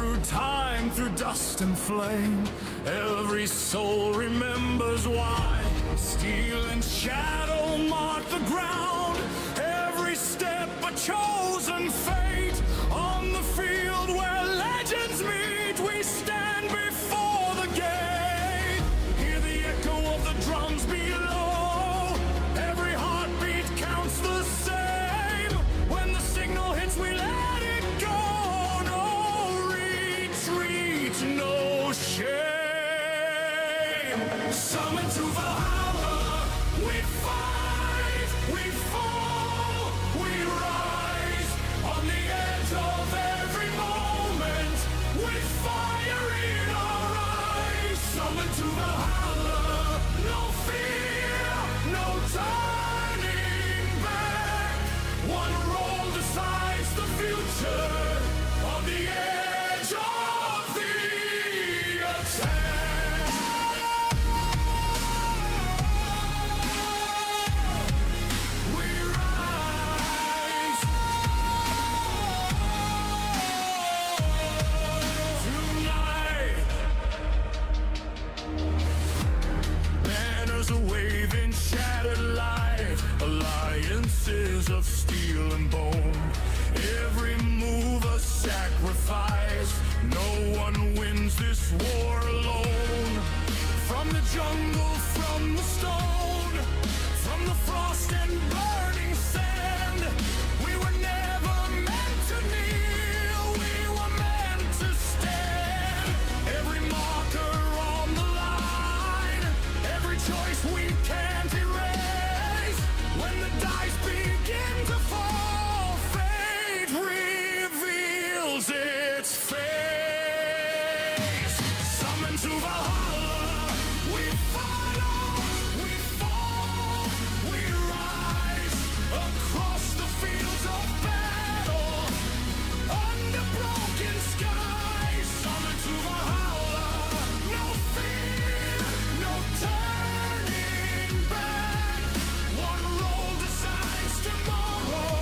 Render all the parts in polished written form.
through time, through dust and flame, every soul remembers why. Steel and shadow mark the ground, every step a chosen fate. On the field where legends meet, we stand before the gate. Hear the echo of the drums below, every heartbeat counts the same. When the signal hits, we let it go. No retreat, no shame. Summon to Valhalla, we fight, we fall, we rise. On the edge of every moment, with fire in our eyes. Summon to Valhalla, no fear, no turning back. One roll decides the future, on the edge of the attack. We rise tonight. Banners wave in shattered light, alliances of steel and bone. Every move a sacrifice, no one wins this war alone. From the jungle, from the stone, from the frost and burning sand, we were never meant to kneel, we were meant to stand. Every marker on the line, every choice we can't erase. When the dice begin to fall, fate reveals its face. Summon to Valhalla, we follow, we fall, we rise. Across the fields of battle, under broken skies. Summon to Valhalla, no fear, no turning back. One roll decides tomorrow,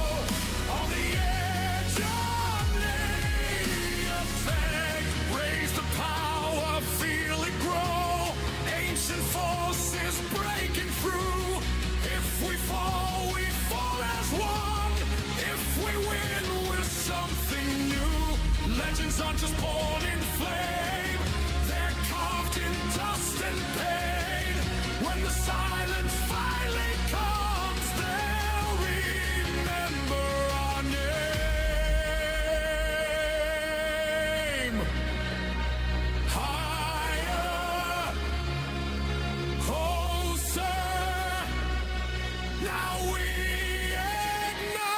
on the edge of the attack. Raise the power, feel it grow. Ancient forces breaking through. If we fall as one. If we win, we're something new. Legends aren't just born in flame, they're carved in dust and pain. When the silence finally comes, they'll remember our name. Higher, closer, now we ignite.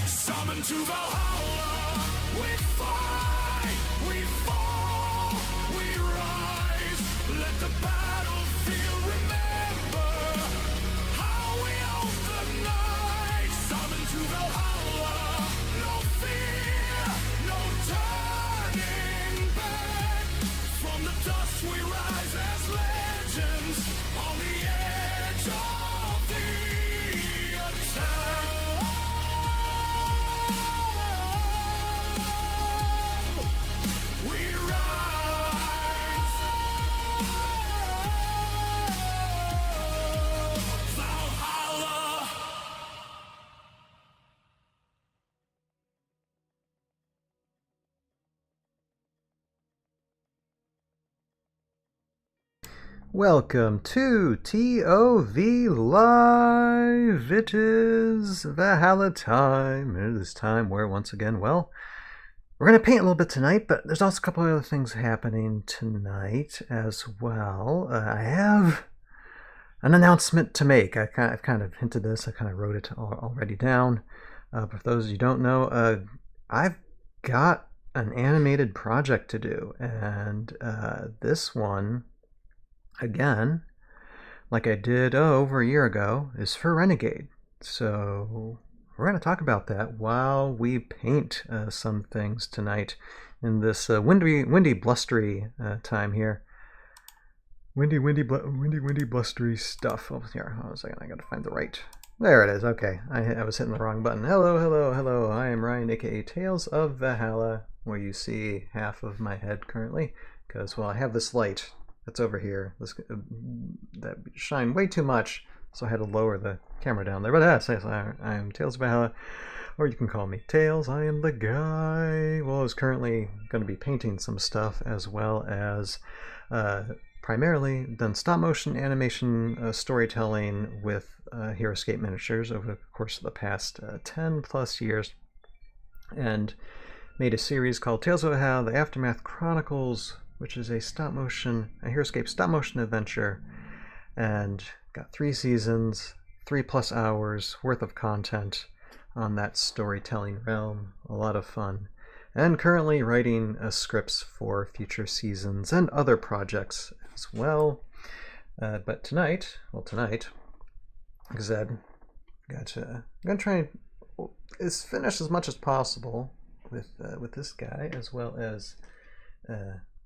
Summon to Valhalla, we fight, we fall, we rise. Let the battlefield remember how we own the night. Summon to Valhalla, no fear, no turning back. From the dust we rise as legends, on the edge of the attack. We rise, Valhalla. Welcome to ToV Live. It is Valhalla time. It is time where, once again, well, we're going to paint a little bit tonight, but there's also a couple of other things happening tonight as well. I have an announcement to make. I've kind of hinted this. I kind of wrote it already down. But for those of you who don't know, I've got an animated project to do, and this one, again, like I did over a year ago, is for Renegade. So we're going to talk about that while we paint some things tonight in this windy, blustery time here. Windy, blustery stuff. Oh, here, hold on a second. I got to find the right There it is. Okay, I was hitting the wrong button. Hello, hello, hello. I am Ryan, aka Tales of Valhalla, where you see half of my head currently, because, well, I have this light that's over here that shined way too much, so I had to lower the camera down there. But yes, I am Tales of Valhalla, or you can call me Tails. I am the guy. Well, I was currently going to be painting some stuff, as well as primarily done stop motion animation storytelling with Heroscape miniatures over the course of the past 10 plus years, and made a series called Tales of Valhalla: The Aftermath Chronicles, which is a Heroscape stop motion adventure, and got 3 seasons, 3+ hours worth of content on that storytelling realm. A lot of fun. And currently writing scripts for future seasons and other projects as well. But tonight, because I'm gonna try and finish as much as possible with this guy, as well as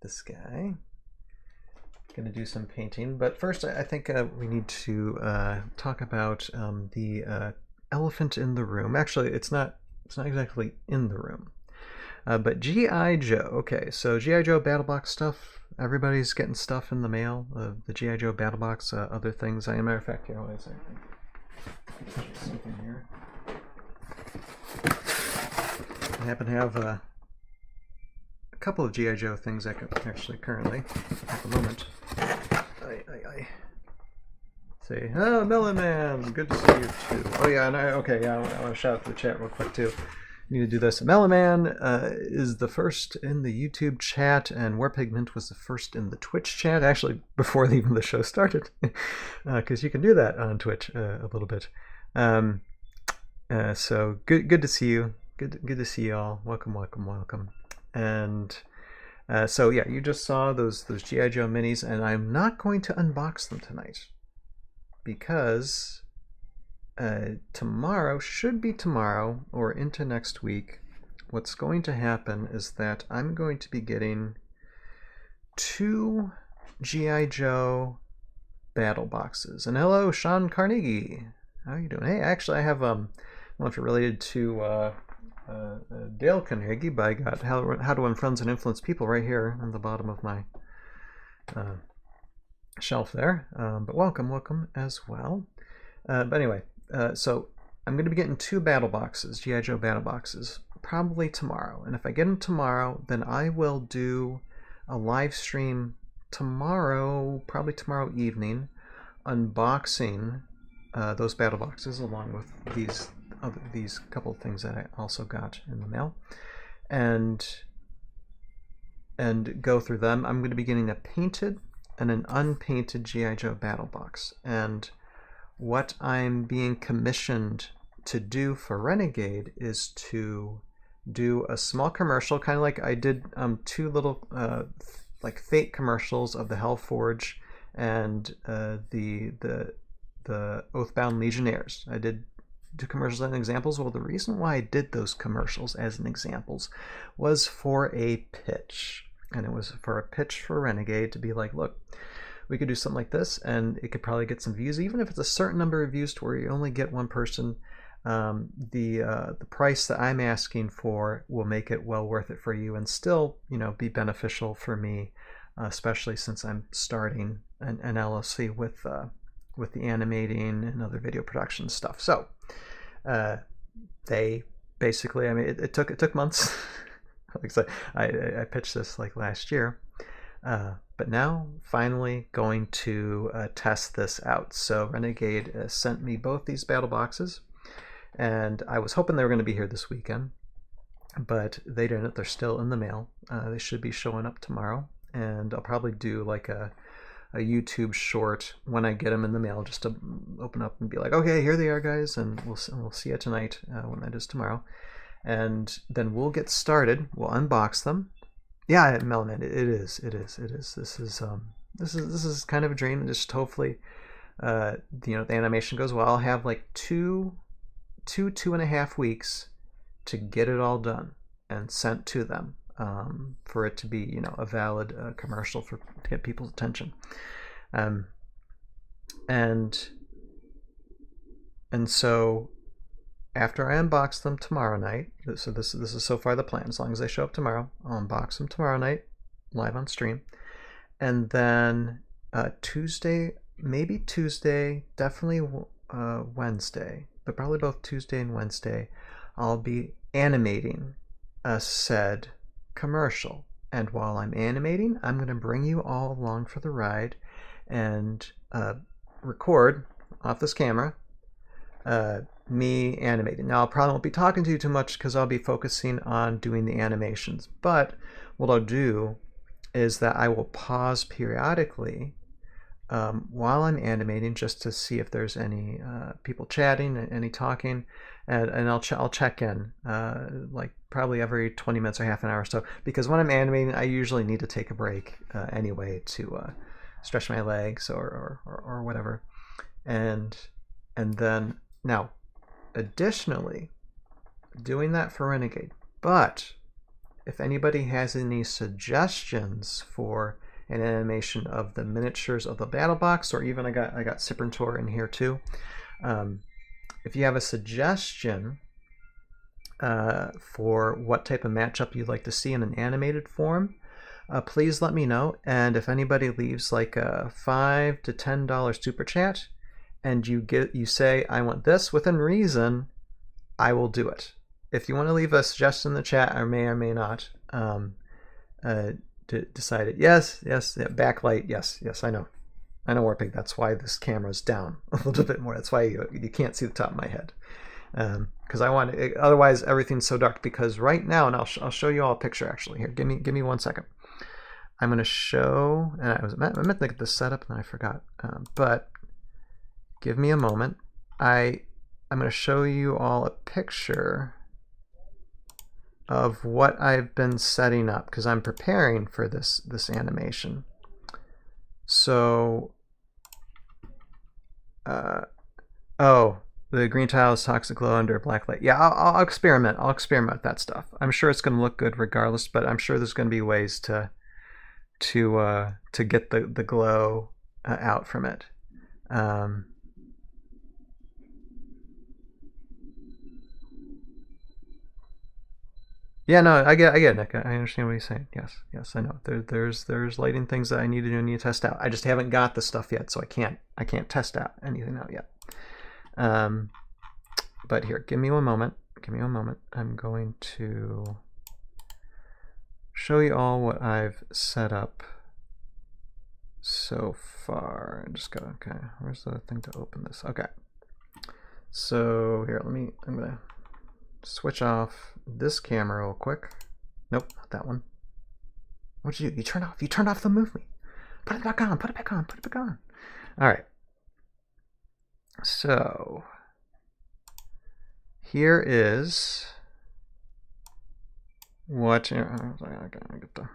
this guy. Gonna do some painting, but first I think we need to talk about the elephant in the room. Actually, it's not exactly in the room. But G.I. Joe. Okay, so G.I. Joe BattleBox stuff. Everybody's getting stuff in the mail. The G.I. Joe BattleBox, other things. As a matter of fact, here, wait a second. Something here. I happen to have a couple of G.I. Joe things I could actually currently at the moment. I say, oh, Melon Man, good to see you too. Oh yeah, and I want to shout out to the chat real quick too. Need to do this. Melonman is the first in the YouTube chat, and Warpig was the first in the Twitch chat, actually before even the show started, because you can do that on Twitch a little bit. So good to see you. Good to see you all. Welcome. And so yeah, you just saw those G.I. Joe minis, and I'm not going to unbox them tonight because tomorrow or into next week, what's going to happen is that I'm going to be getting 2 G.I. Joe battle boxes. And hello, Sean Carnegie. How are you doing? Hey, actually, I have I don't know if you're related to Dale Carnegie, but I got How to Win Friends and Influence People right here on the bottom of my shelf there. But welcome as well. But anyway. So I'm going to be getting 2 battle boxes, G.I. Joe battle boxes, probably tomorrow. And if I get them tomorrow, then I will do a live stream tomorrow, probably tomorrow evening, unboxing those battle boxes along with these couple of things that I also got in the mail, and go through them. I'm going to be getting a painted and an unpainted G.I. Joe battle box, and what I'm being commissioned to do for Renegade is to do a small commercial, kind of like I did 2 little like fake commercials of the Hellforge and the Oathbound Legionnaires. I did 2 commercials as examples. Well, the reason why I did those commercials as an examples was for a pitch, and it was for a pitch for Renegade to be like, look, we could do something like this, and it could probably get some views, even if it's a certain number of views to where you only get 1 person. The price that I'm asking for will make it well worth it for you, and still, be beneficial for me, especially since I'm starting an LLC with the animating and other video production stuff. So they basically, it took months. Like I said, I pitched this like last year. But now, finally going to test this out. So Renegade sent me both these battle boxes, and I was hoping they were going to be here this weekend, but they didn't. They're still in the mail. They should be showing up tomorrow, and I'll probably do like a YouTube short when I get them in the mail, just to open up and be like, okay, here they are, guys, and we'll see you tonight when that is tomorrow, and then we'll get started. We'll unbox them. Yeah, Melman, it is. This is kind of a dream. Just hopefully, the animation goes well. I'll have like 2.5 weeks to get it all done and sent to them, for it to be, a valid commercial to get people's attention. And And so after I unbox them tomorrow night, so this is so far the plan. As long as they show up tomorrow, I'll unbox them tomorrow night, live on stream. And then Tuesday, maybe Tuesday, definitely Wednesday, but probably both Tuesday and Wednesday, I'll be animating a said commercial. And while I'm animating, I'm going to bring you all along for the ride and record off this camera me animating. Now, I probably won't be talking to you too much because I'll be focusing on doing the animations. But what I'll do is that I will pause periodically while I'm animating just to see if there's any people chatting, any talking, and I'll check in like probably every 20 minutes or half an hour or so, because when I'm animating I usually need to take a break anyway to stretch my legs or whatever, and then now additionally doing that for Renegade. But if anybody has any suggestions for an animation of the miniatures of the battle box, or even I got Siprintor in here too. If you have a suggestion for what type of matchup you'd like to see in an animated form, please let me know. And if anybody leaves like a $5 to $10 super chat, and you say I want this within reason, I will do it. If you want to leave a suggestion in the chat, I may or may not decide it. Yes, backlight, yes, I know Warpig. That's why this camera's down a little bit more. That's why you can't see the top of my head, because I want it, otherwise everything's so dark. Because right now, and I'll show you all a picture actually here. Give me 1 second. I'm going to show, and I meant to get this set up and then I forgot, but give me a moment. I'm going to show you all a picture of what I've been setting up, because I'm preparing for this animation. So oh, the green tile is toxic glow under black light. Yeah, I'll experiment with that stuff. I'm sure it's going to look good regardless, but I'm sure there's going to be ways to get the glow out from it. Yeah, no, I get it, Nick. I understand what he's saying. Yes, I know. There's lighting things that I need to test out. I just haven't got the stuff yet, so I can't test out anything out yet. But here, give me one moment. I'm going to show you all what I've set up so far. I just got, okay, where's the thing to open this? Okay. So here, I'm gonna switch off this camera real quick. Nope, not that one. What'd you do? You turned off the movie. Put it back on. All right. So here is what I get the,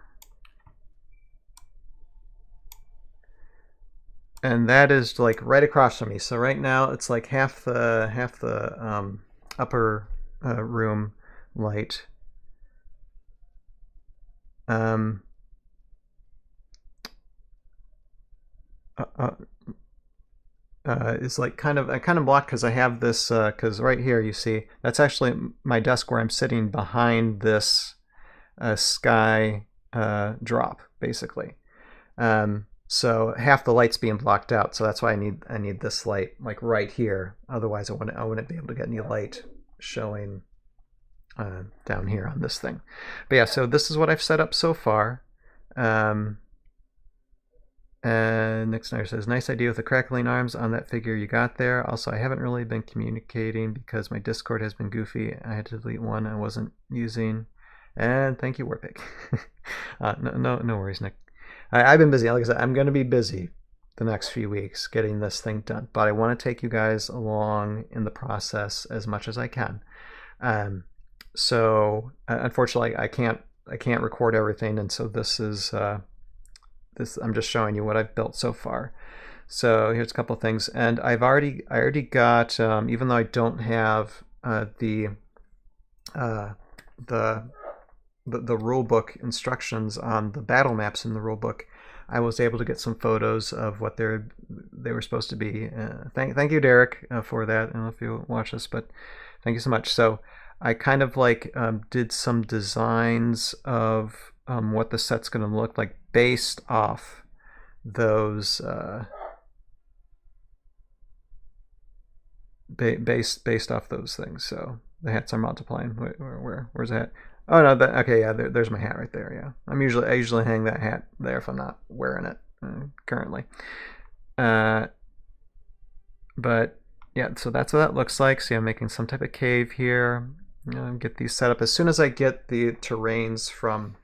and that is like right across from me. So right now it's like half the upper room light. It's like kind of blocked because I have this, because right here you see that's actually my desk where I'm sitting behind this sky drop basically. So half the light's being blocked out, so that's why I need this light like right here. Otherwise I wouldn't be able to get any light showing down here on this thing. But yeah, so this is what I've set up so far. And Nick Snyder says, nice idea with the crackling arms on that figure you got there. Also, I haven't really been communicating because my Discord has been goofy. I had to delete one I wasn't using. And thank you, Warpig. No worries, Nick. I've been busy. Like I said, I'm going to be busy the next few weeks getting this thing done. But I want to take you guys along in the process as much as I can. So unfortunately, I can't record everything, and so this is I'm just showing you what I've built so far. So here's a couple of things, and I already got, even though I don't have the rule book instructions on the battle maps in the rule book, I was able to get some photos of what they were supposed to be. Thank you, Derek, for that. I don't know if you watch this, but thank you so much. So I kind of like did some designs of what the set's going to look like based off those based off those things. So the hats are multiplying. Where's the hat? Oh no, okay, yeah, there's my hat right there. Yeah, I usually hang that hat there if I'm not wearing it currently. But yeah, so that's what that looks like. See, I'm making some type of cave here. Get these set up. As soon as I get the terrains from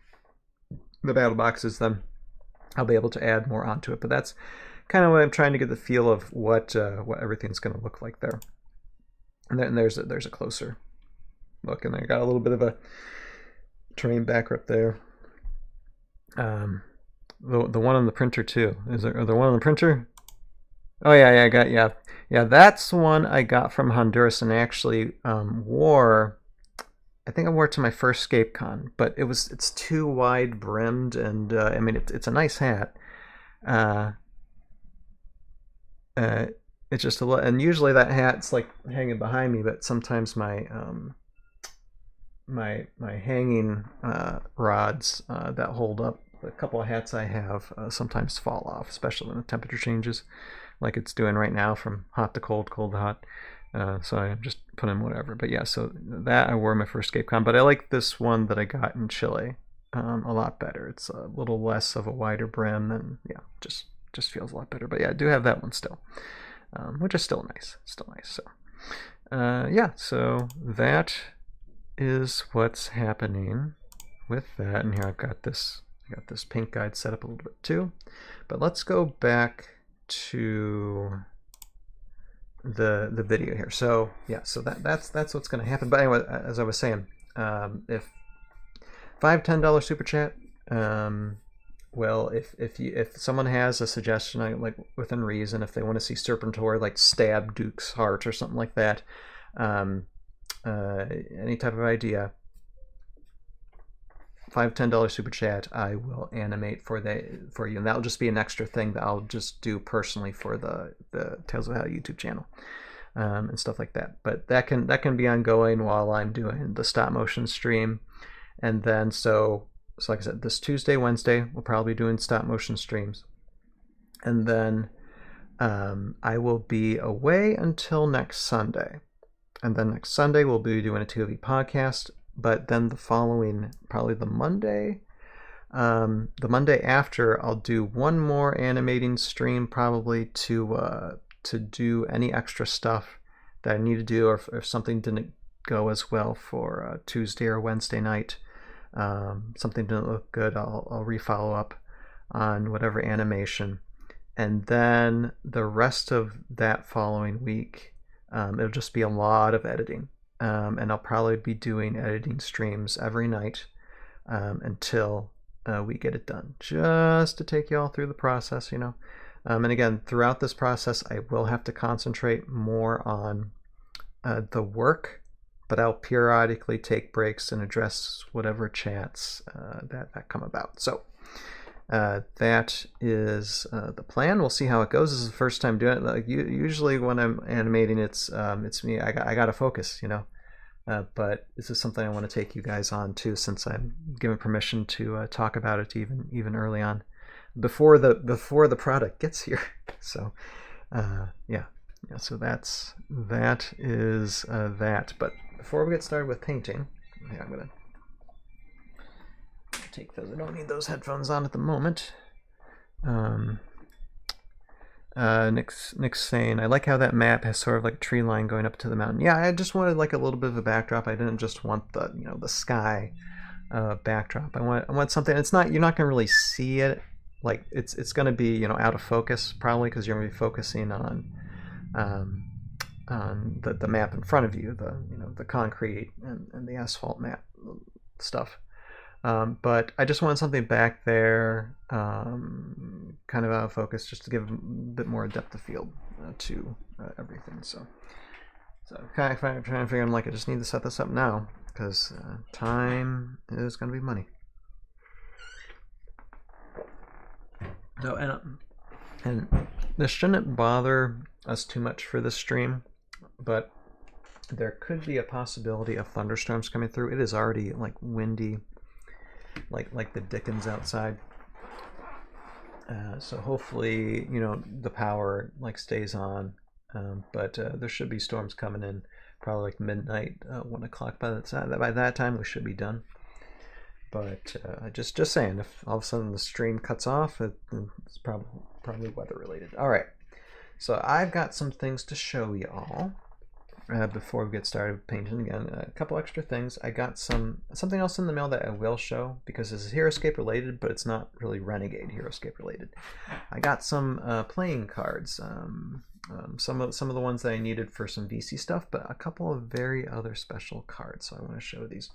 the battle boxes, then I'll be able to add more onto it. But that's kind of what I'm trying to get the feel of what everything's going to look like there. And then there's a closer look, and I got a little bit of a terrain backdrop there. The one on the printer too. Are there one on the printer? Oh yeah, I got yeah. That's one I got from Honduras, and I actually wore. I think I wore it to my first ScapeCon, but it's too wide brimmed, and I mean it's a nice hat. It's just a little, and usually that hat's like hanging behind me, but sometimes my my hanging rods that hold up a couple of hats I have sometimes fall off, especially when the temperature changes, like it's doing right now from hot to cold, cold to hot. So I just put in whatever. But yeah, so that I wore my first ScapeCon, but I like this one that I got in Chile a lot better. It's a little less of a wider brim, and yeah, just feels a lot better. But yeah, I do have that one still, which is still nice. So yeah, so that is what's happening with that. And here I got this pink guide set up a little bit too. But let's go back to the video here. So yeah, so that's what's going to happen. But anyway, as I was saying, if $5-10 super chat, well, if someone has a suggestion, like within reason, if they want to see Serpentor like stab Duke's heart or something like that, any type of idea, $5-10 super chat, I will animate for you, and that'll just be an extra thing that I'll just do personally for the Tales of How YouTube channel, and stuff like that. But that can be ongoing while I'm doing the stop motion stream, and then so like I said, this Tuesday, Wednesday, we'll probably be doing stop motion streams, and then I will be away until next Sunday. And then next Sunday we'll be doing a ToV podcast, but then the following, probably the Monday after, I'll do one more animating stream, probably to do any extra stuff that I need to do, or if something didn't go as well for Tuesday or Wednesday night, something didn't look good, I'll re-follow up on whatever animation, and then the rest of that following week, it'll just be a lot of editing, and I'll probably be doing editing streams every night until we get it done, just to take you all through the process, you know. And again, throughout this process, I will have to concentrate more on the work, but I'll periodically take breaks and address whatever chats that come about. So that is the plan. We'll see how it goes. This is the first time doing it. Like usually when I'm animating, it's me. I gotta focus, you know. But this is something I want to take you guys on too, since I'm given permission to talk about it even early on, before the product gets here. So yeah. So that is that. But before we get started with painting, yeah, I'm gonna take those. I don't need those headphones on at the moment. Nick's saying, I like how that map has sort of like a tree line going up to the mountain. Yeah, I just wanted like a little bit of a backdrop. I didn't just want the the sky backdrop. I want something. It's not, you're not gonna really see it. Like it's gonna be out of focus probably, because you're gonna be focusing on the map in front of you, the concrete and the asphalt map stuff. But I just wanted something back there, kind of out of focus, just to give a bit more depth of field to everything. So kind of trying to figure, I'm like, I just need to set this up now, because time is going to be money. So and this shouldn't bother us too much for this stream, but there could be a possibility of thunderstorms coming through. It is already like windy, like the dickens outside. So hopefully, you know, the power like stays on, but there should be storms coming in probably like midnight, 1 o'clock. By that time we should be done. But just saying, if all of a sudden the stream cuts off, it's probably weather related. All right, so I've got some things to show you all before we get started painting again. A couple extra things. I got something else in the mail that I will show because this is Heroscape related, but it's not really Renegade Heroscape related. I got some playing cards. Some of the ones that I needed for some VC stuff, but a couple of very other special cards. So I want to show these.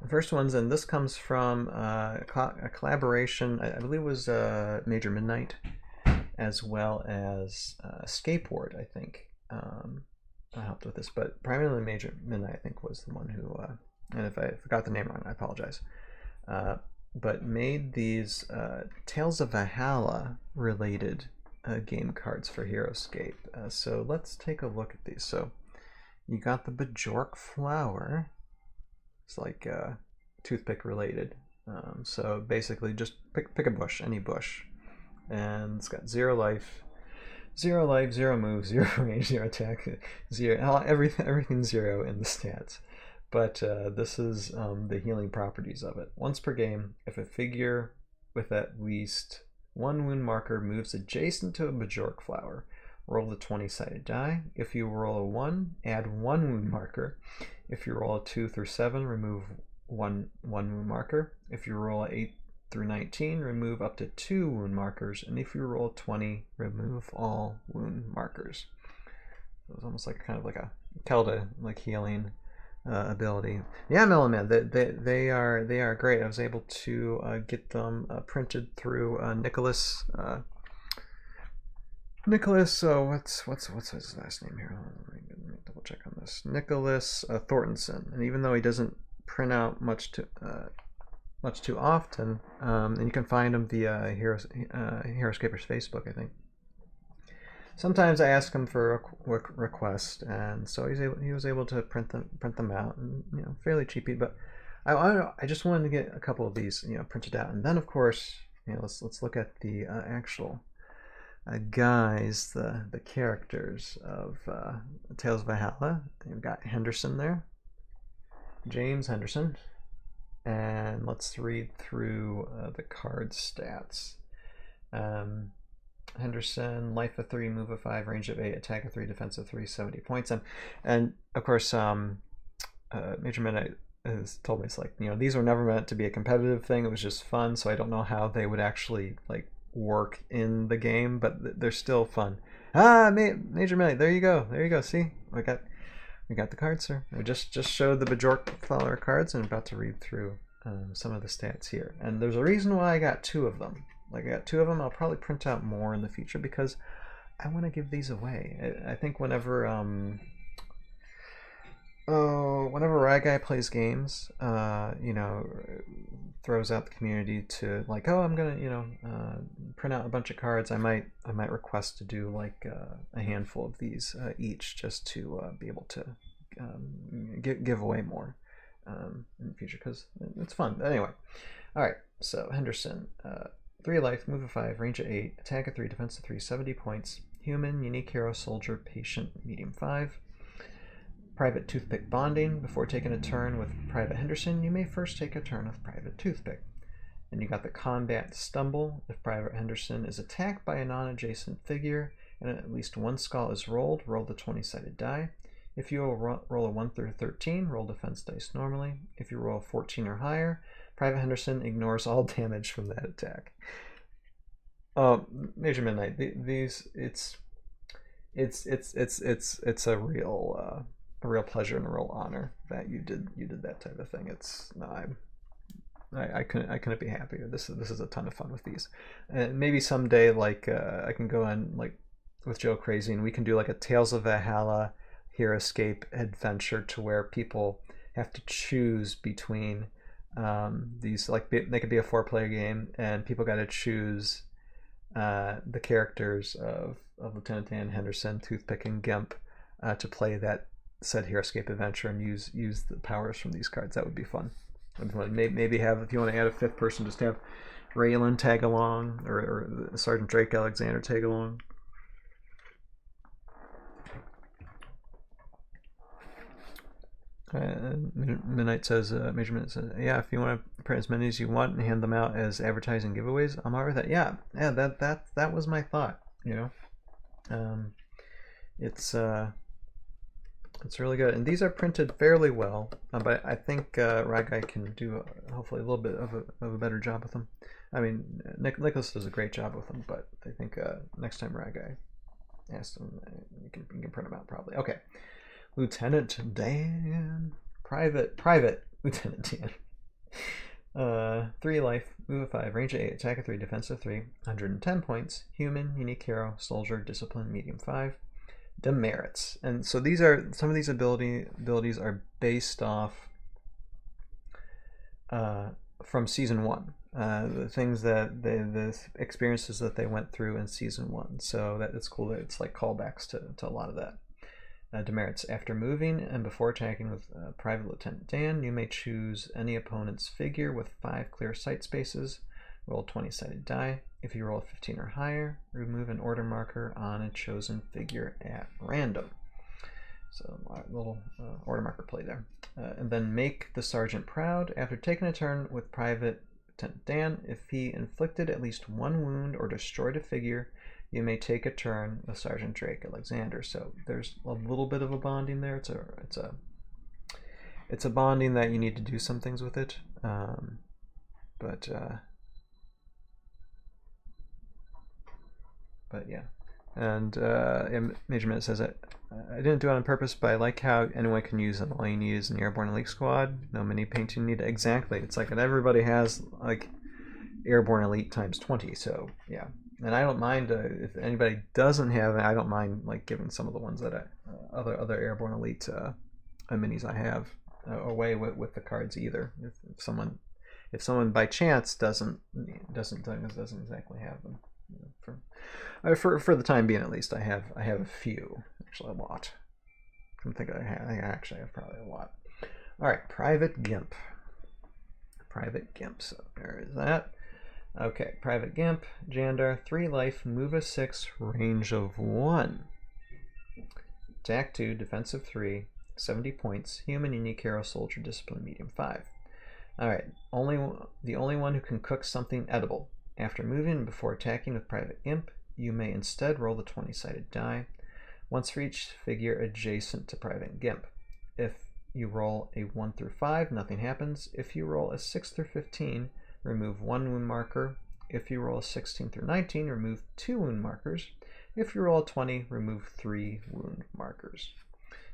The first ones, and this comes from a collaboration, I believe it was Major Midnight, as well as Skateboard, I think, helped with this, but primarily Major Midnight, I think, was the one who, and if I forgot the name wrong, I apologize, but made these Tales of Valhalla related game cards for Heroscape. So let's take a look at these. So you got the Bjork flower. It's like toothpick related. So basically just pick a bush, any bush. And it's got 0 life, 0 move, 0 range, 0 attack, 0, everything 0 in the stats. But this is the healing properties of it. Once per game, if a figure with at least 1 wound marker moves adjacent to a Bjork flower, roll the 20-sided die. If you roll a 1, add 1 wound marker. If you roll a 2 through 7, remove one wound marker. If you roll a 8 through 19, remove up to 2 wound markers. And if you roll a 20, remove all wound markers. So it's almost like kind of like a Kelda like healing ability. Yeah, Mellow Man, they are great. I was able to get them printed through Nicholas. What's his last name here? Let me double check on this. Nicholas Thorntonson, and even though he doesn't print out much too often, and you can find him via Heroscaper's Facebook, I think. Sometimes I ask him for a request, and so he was able to print them out, and you know, fairly cheapy. But I just wanted to get a couple of these, you know, printed out, and then of course, you know, let's look at the actual guys, the characters of Tales of Valhalla. You've got Henderson there, James Henderson, and let's read through the card stats. Henderson, life of 3, move of 5, range of 8, attack of 3, defense of 3, 70 points, and of course Major Midnight has told me, it's like, you know, these were never meant to be a competitive thing. It was just fun, so I don't know how they would actually like work in the game, but they're still fun. Major Midnight, there you go. See, we got the cards, sir. I just showed the Bjork flower cards, and I'm about to read through some of the stats here. And there's a reason why I got 2 of them. Like, I got 2 of them. I'll probably print out more in the future because I want to give these away. I think whenever Rye Guy plays games, you know, throws out the community to like, oh, I'm gonna, you know, print out a bunch of cards. I might request to do like a handful of these each, just to be able to give away more in the future because it's fun. But anyway, all right. So Henderson, 3 life, move of 5, range of 8, attack of 3, defense of 3, 70 points. Human, unique hero, soldier, patient, medium 5. Private Toothpick bonding. Before taking a turn with Private Henderson, you may first take a turn with Private Toothpick. And you got the combat stumble. If Private Henderson is attacked by a non-adjacent figure and at least 1 skull is rolled, roll the 20-sided die. If you roll a 1 through 13, roll defense dice normally. If you roll a 14 or higher, Private Henderson ignores all damage from that attack. Major Midnight, these it's a real pleasure and a real honor that you did that type of thing. It's I couldn't be happier. This is a ton of fun with these. And maybe someday, like I can go on like with Joe Crazy, and we can do like a Tales of Valhalla Heroscape adventure to where people have to choose between These they could be a 4-player game, and people got to choose the characters of Lieutenant Dan, Henderson, Toothpick, and Gimp to play that said Heroscape adventure and use the powers from these cards. That would be fun. Maybe have, if you want to add a 5th person, just have Raylan tag along, or Sergeant Drake Alexander tag along. Midnight says, Major Midnight says, yeah, if you want to print as many as you want and hand them out as advertising giveaways, I'm alright with that. Yeah, that was my thought. You know, it's really good, and these are printed fairly well. But I think Ragai can do hopefully a little bit of a better job with them. I mean, Nicholas does a great job with them, but I think next time Ragai asks them, you can print them out probably. Okay. Lieutenant Dan. Private Lieutenant Dan. 3 life, move of 5, range of 8, attack of 3, defense of 3, 110 points, human, unique hero, soldier, discipline, medium 5, demerits. And so these are, some of these abilities are based off from season 1. The things that the experiences that they went through in season 1. So it's cool that it's like callbacks to a lot of that. Demerits. After moving and before attacking with Private Lieutenant Dan, you may choose any opponent's figure with 5 clear sight spaces. Roll a 20-sided die. If you roll a 15 or higher, remove an order marker on a chosen figure at random. So a little order marker play there. And then make the sergeant proud. After taking a turn with Private Lieutenant Dan, if he inflicted at least 1 wound or destroyed a figure, you may take a turn with Sergeant Drake Alexander. So there's a little bit of a bonding there. It's a bonding that you need to do some things with it. But yeah. And Major Minute says that I didn't do it on purpose, but I like how anyone can use them. All you need is an Airborne Elite Squad. No mini painting needed. Exactly. It's like, and everybody has like Airborne Elite times 20. So yeah. And I don't mind if anybody doesn't have it. I don't mind like giving some of the ones that other Airborne Elite minis I have away with the cards either. If someone by chance doesn't exactly have them, you know, for the time being at least, I have a few, actually a lot. I think I actually have probably a lot. All right, Private Gimp. So there is that. Okay, Private Gimp, Jandar, 3 life, move of 6, range of 1. Attack 2, defensive 3, 70 points, human, unique hero, soldier, discipline, medium 5. Alright, the only one who can cook something edible. After moving and before attacking with Private Gimp, you may instead roll the 20-sided die, once for each figure adjacent to Private Gimp. If you roll a 1 through 5, nothing happens. If you roll a 6 through 15, remove 1 wound marker. If you roll a 16 through 19, remove 2 wound markers. If you roll a 20, remove 3 wound markers.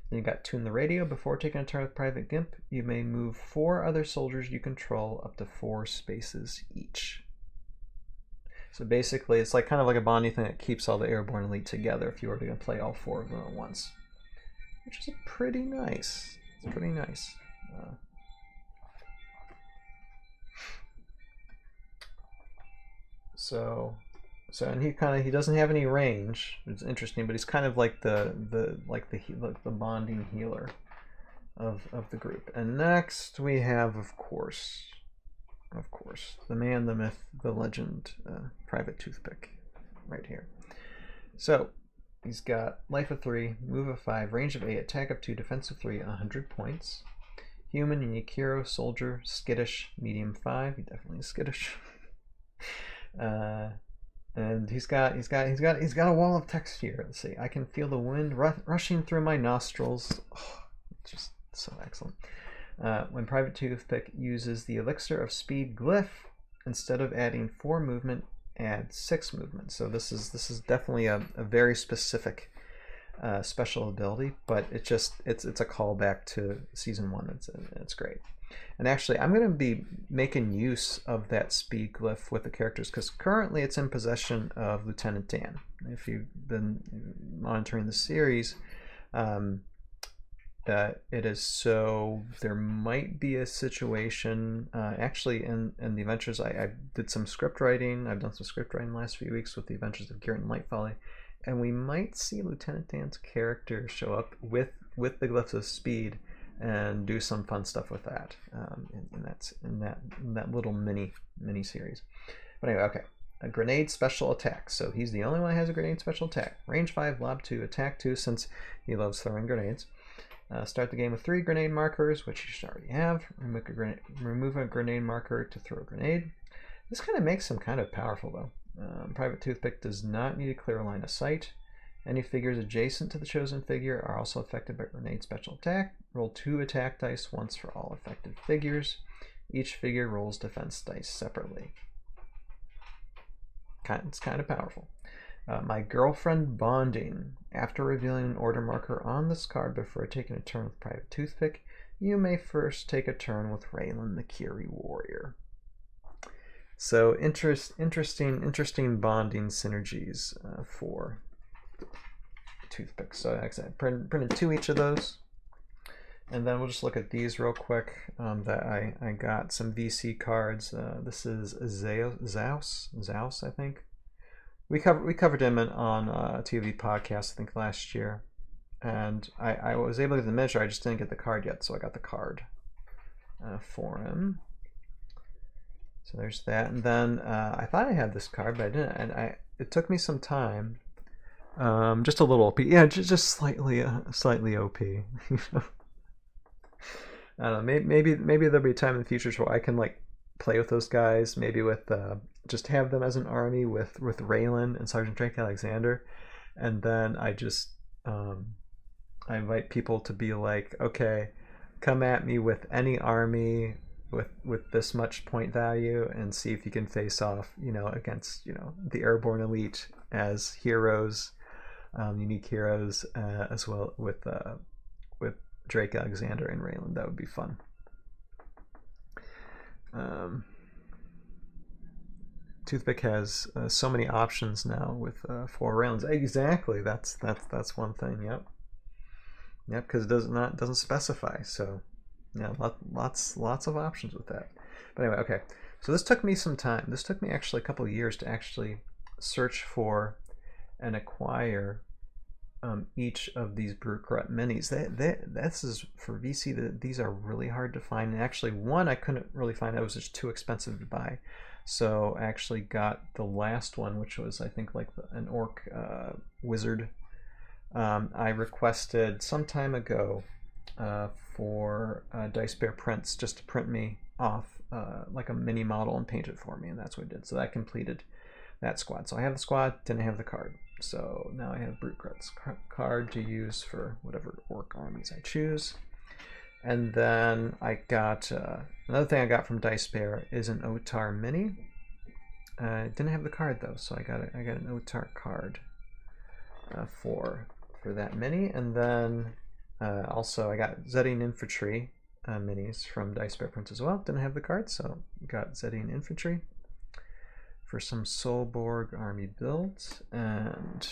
Then you got Tune the Radio. Before taking a turn with Private Gimp, you may move 4 other soldiers you control up to 4 spaces each. So basically, it's like kind of like a bonding thing that keeps all the Airborne Elite together if you were to play all 4 of them at once, which is pretty nice. It's pretty nice. And he doesn't have any range. It's interesting, but he's kind of like the bonding healer of the group. And next we have, of course, the man, the myth, the legend, Private Toothpick, right here. So he's got life of 3, move of 5, range of 8, attack of 2, defense of 3, 100 points. Human, unique hero, soldier, skittish, medium 5. He definitely is skittish. And he's got a wall of text here. Let's see. I can feel the wind rushing through my nostrils. Oh, just so excellent. When Private Toothpick uses the Elixir of Speed glyph, instead of adding 4 movement, add 6 movement. So this is definitely a very specific special ability, but it's a callback to season 1. It's great. And actually, I'm going to be making use of that speed glyph with the characters because currently it's in possession of Lieutenant Dan. If you've been monitoring the series, it is so there might be a situation actually in the adventures. I did some script writing. I've done some script writing the last few weeks with the adventures of Garrett and Lightfolly, and we might see Lieutenant Dan's character show up with the glyphs of speed and do some fun stuff with that. And that's in that little mini series. But anyway, okay. A grenade special attack. So he's the only one that has a grenade special attack. Range 5, lob 2, attack 2, since he loves throwing grenades. Start the game with 3 grenade markers, which you should already have. Remove a grenade marker to throw a grenade. This kind of makes him kind of powerful, though. Private Toothpick does not need a clear line of sight. Any figures adjacent to the chosen figure are also affected by grenade special attack. Roll 2 attack dice once for all affected figures. Each figure rolls defense dice separately. It's kind of powerful. My girlfriend bonding. After revealing an order marker on this card before taking a turn with Private Toothpick, you may first take a turn with Raylan the Kiri Warrior. So interesting bonding synergies for Toothpick. So like I said, printed 2 each of those. And then we'll just look at these real quick that I got some VC cards. This is Zaus, I think. We covered him on a ToV podcast, I think, last year. And I was able to get the miniature, I just didn't get the card yet, so I got the card for him. So there's that. And then I thought I had this card, but I didn't. And it took me some time. Just a little OP. Yeah, just slightly OP. I don't know, maybe there'll be a time in the future where I can like play with those guys, maybe with just have them as an army with Raylan and Sergeant Drake Alexander, and then I just I invite people to be like, okay, come at me with any army with this much point value and see if you can face off, against the Airborne Elite as heroes, unique heroes, as well with Drake Alexander and Raylan. That would be fun. Toothpick has so many options now with 4 Raylands. Exactly, that's one thing. Yep, because it doesn't specify. So yeah, lots of options with that. But anyway, okay. So this took me some time. This took me actually a couple of years to actually search for and acquire each of these Brute minis. This is for VC. These are really hard to find. And actually, one I couldn't really find. It was just too expensive to buy. So I actually got the last one, which was I think like an orc wizard. I requested some time ago for Dice Bear Prints just to print me off like a mini model and paint it for me, and that's what I did. So that completed that squad. So I have the squad, didn't have the card. So now I have Brute card to use for whatever orc armies I choose. And then I got another thing I got from Dice Bear is an Otar mini. I didn't have the card though, so I got an Otar card for that mini. And then also I got Zedian Infantry minis from Dice Bear Prints as well. Didn't have the card, so got Zedian Infantry for some Solborg army builds, and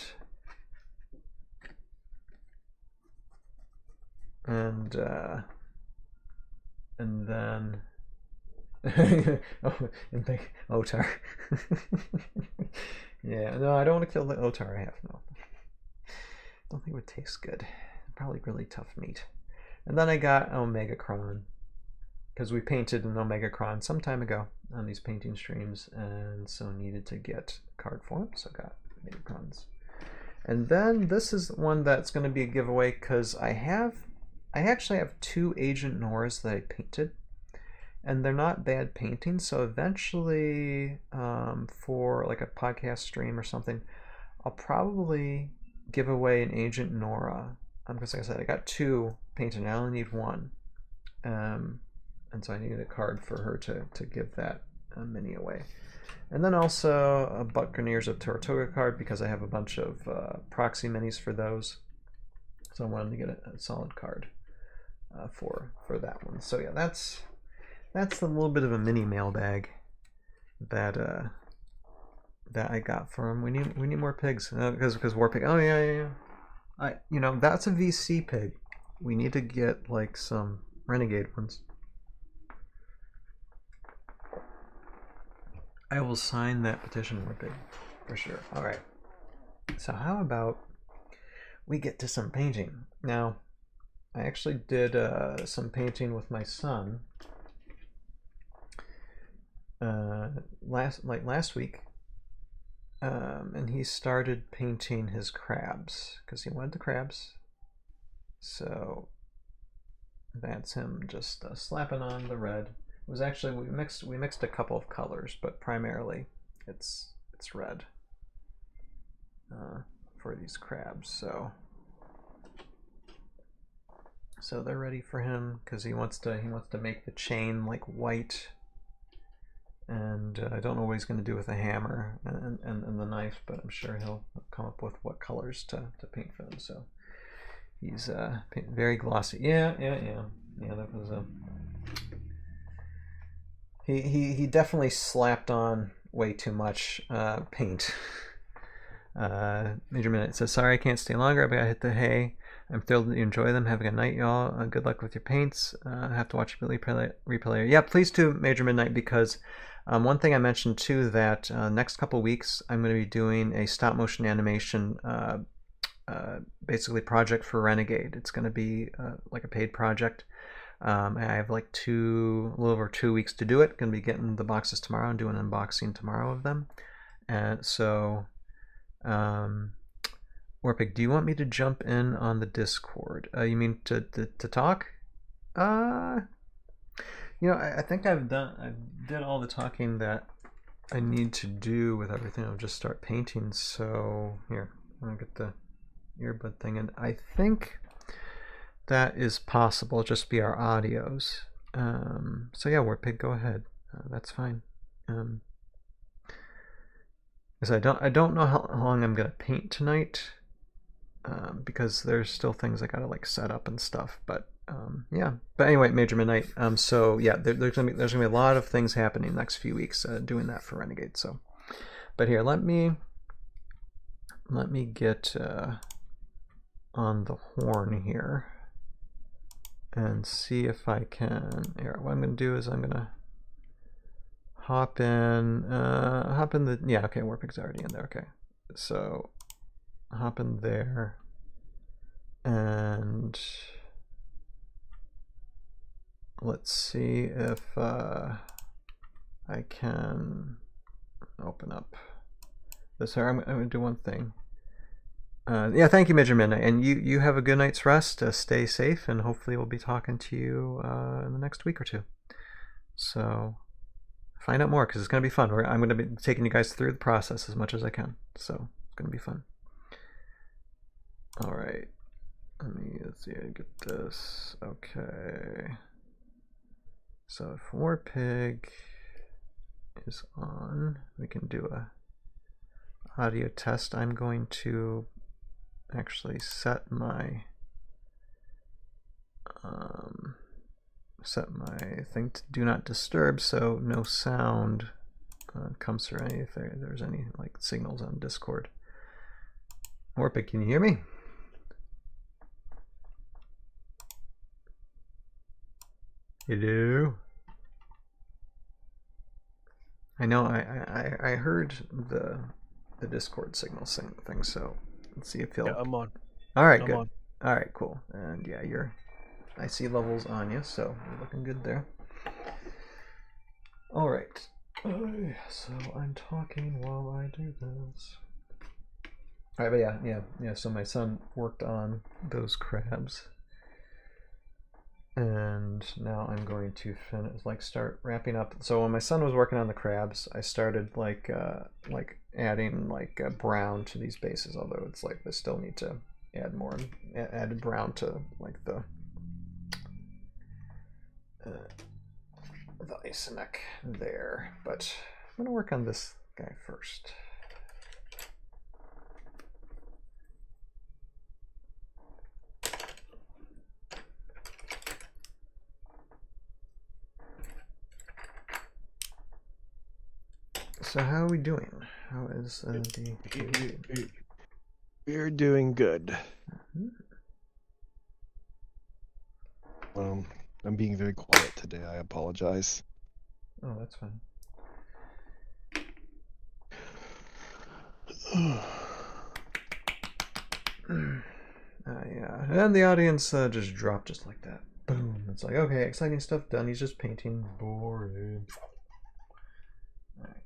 then Otar. Yeah, no, I don't want to kill the Otar I have. No, don't think it would taste good. Probably really tough meat. And then I got Omegacron, because we painted an Omegacron some time ago on these painting streams, and so needed to get a card for him, so got Omegacrons. And then this is one that's going to be a giveaway, because I actually have 2 Agent Noras that I painted, and they're not bad paintings, so eventually for like a podcast stream or something, I'll probably give away an Agent Nora, because like I said, I got 2 painted and I only need 1. And so I needed a card for her to give that mini away. And then also a Buccaneers of Tortuga card, because I have a bunch of proxy minis for those. So I wanted to get a solid card for that one. So yeah, that's a little bit of a mini mailbag that I got from him. We need more pigs, because Warpig. Oh yeah. That's a VC pig. we need to get like some Renegade ones. I will sign that petition, Warpig, for sure. All right. So how about we get to some painting now? I actually did some painting with my son last week, and he started painting his crabs because he wanted the crabs. So that's him just slapping on the red. It was actually we mixed a couple of colors, but primarily it's red for these crabs. So they're ready for him because he wants to make the chain like white, and I don't know what he's going to do with the hammer and the knife, but I'm sure he'll come up with what colors to paint for them. So he's very glossy. Yeah. That was a. He definitely slapped on way too much paint. Major Minute says, sorry I can't stay longer. I gotta hit the hay. I'm thrilled that you enjoy them. Have a good night, y'all. Good luck with your paints. Have to watch replay later. Yeah, please do, Major Midnight, because one thing I mentioned too, that next couple weeks I'm going to be doing a stop motion animation basically project for Renegade. It's going to be like a paid project. I have like a little over 2 weeks to do it. Going to be getting the boxes tomorrow and doing an unboxing tomorrow of them. And so Warpig, do you want me to jump in on the Discord? You mean to talk? I think I did all the talking that I need to do with everything. I'll just start painting. So here, I'm gonna get the earbud thing, and I think that is possible. Just be our audios. So yeah, Warpig, go ahead. That's fine. Because I don't know how long I'm gonna paint tonight. Because there's still things I gotta like set up and stuff, but yeah. But anyway, Major Midnight. So yeah, there's gonna be a lot of things happening next few weeks doing that for Renegade. So, but here, let me get on the horn here and see if I can. Here, what I'm gonna do is I'm gonna hop in the. Yeah, okay, Warpig's already in there. Okay, so. Hop in there and let's see if I can open up this here. I'm going to do one thing. Yeah, thank you, Major Midnight, and you have a good night's rest. Stay safe, and hopefully we'll be talking to you in the next week or two. So find out more because it's going to be fun. I'm going to be taking you guys through the process as much as I can. So it's going to be fun. All right, let's see, I get this. Okay, so if Warpig is on, we can do a audio test. I'm going to actually set my thing to do not disturb, so no sound comes through if there's any like signals on Discord. Warpig, can you hear me? Hello. I know I heard the Discord signal thing, so let's see if he'll. Yeah, I'm on. All right, I'm good. on. All right, cool. And yeah, I see levels on you, so you're looking good there. All right. So I'm talking while I do this. All right, but yeah. So my son worked on those crabs. And now I'm going to start wrapping up. So when my son was working on the crabs, I started like adding brown to these bases. Although it's like they still need to add more, added brown to like the ice-neck there. But I'm gonna work on this guy first. So how are we doing? How is We're doing good. I'm being very quiet today. I apologize. Oh, that's fine. Yeah, and the audience just dropped just like that. Boom. It's like, okay, exciting stuff done. He's just painting. Boring. Alright.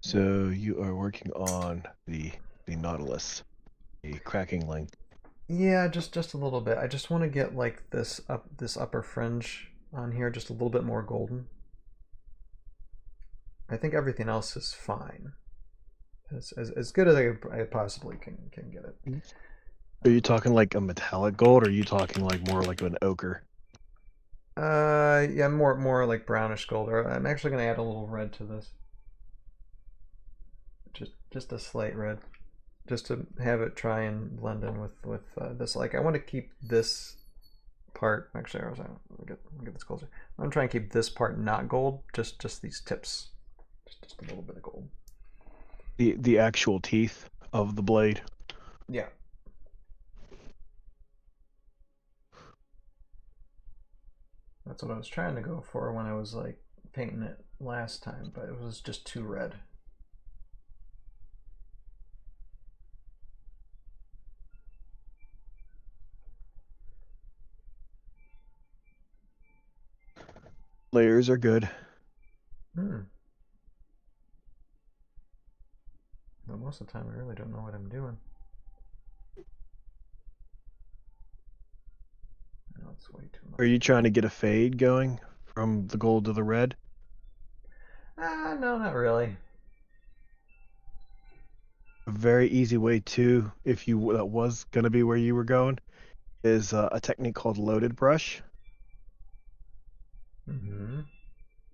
So you are working on the Nautilus, the cracking length. Yeah, just a little bit. I just want to get like this upper fringe on here just a little bit more golden. I think everything else is fine. As good as I possibly can get it. Are you talking like a metallic gold, or are you talking like more like an ochre? Yeah, more like brownish gold. Or I'm actually gonna add a little red to this. Just a slight red, just to have it try and blend in with this. Like I want to keep this part. Actually, I was get this closer. I'm gonna try and keep this part not gold. Just these tips. Just a little bit of gold. The actual teeth of the blade. Yeah. That's what I was trying to go for when I was like painting it last time, but it was just too red. Layers are good. Hmm. But most of the time I really don't know what I'm doing. No, it's way too much. Are you trying to get a fade going from the gold to the red? No, not really. A very easy way to, if you that was going to be where you were going, is a technique called loaded brush. Mm-hmm.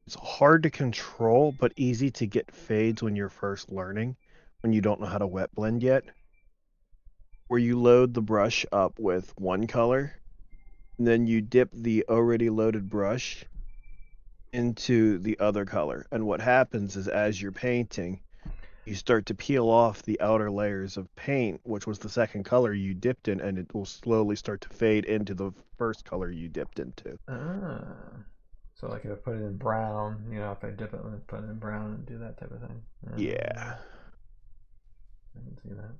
It's hard to control, but easy to get fades when you're first learning, when you don't know how to wet blend yet. Where you load the brush up with one color, and then you dip the already loaded brush into the other color. And what happens is as you're painting, you start to peel off the outer layers of paint, which was the second color you dipped in, and it will slowly start to fade into the first color you dipped into. Ah. So like if I put it in brown, if I dip it and put it in brown and do that type of thing. Yeah. I can see that.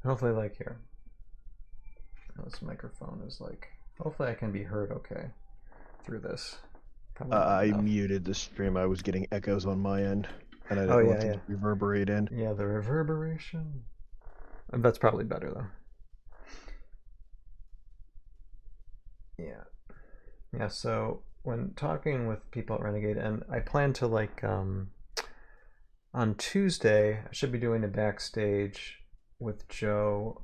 Hopefully, like here, this microphone is like. Hopefully, I can be heard okay through this. Probably not I enough. muted the stream. I was getting echoes on my end, and I Oh didn't yeah, want them yeah, to reverberate in. yeah. The reverberation. That's probably better though. Yeah, yeah. So when talking with people at Renegade, and I plan to like on Tuesday, I should be doing a backstage with Joe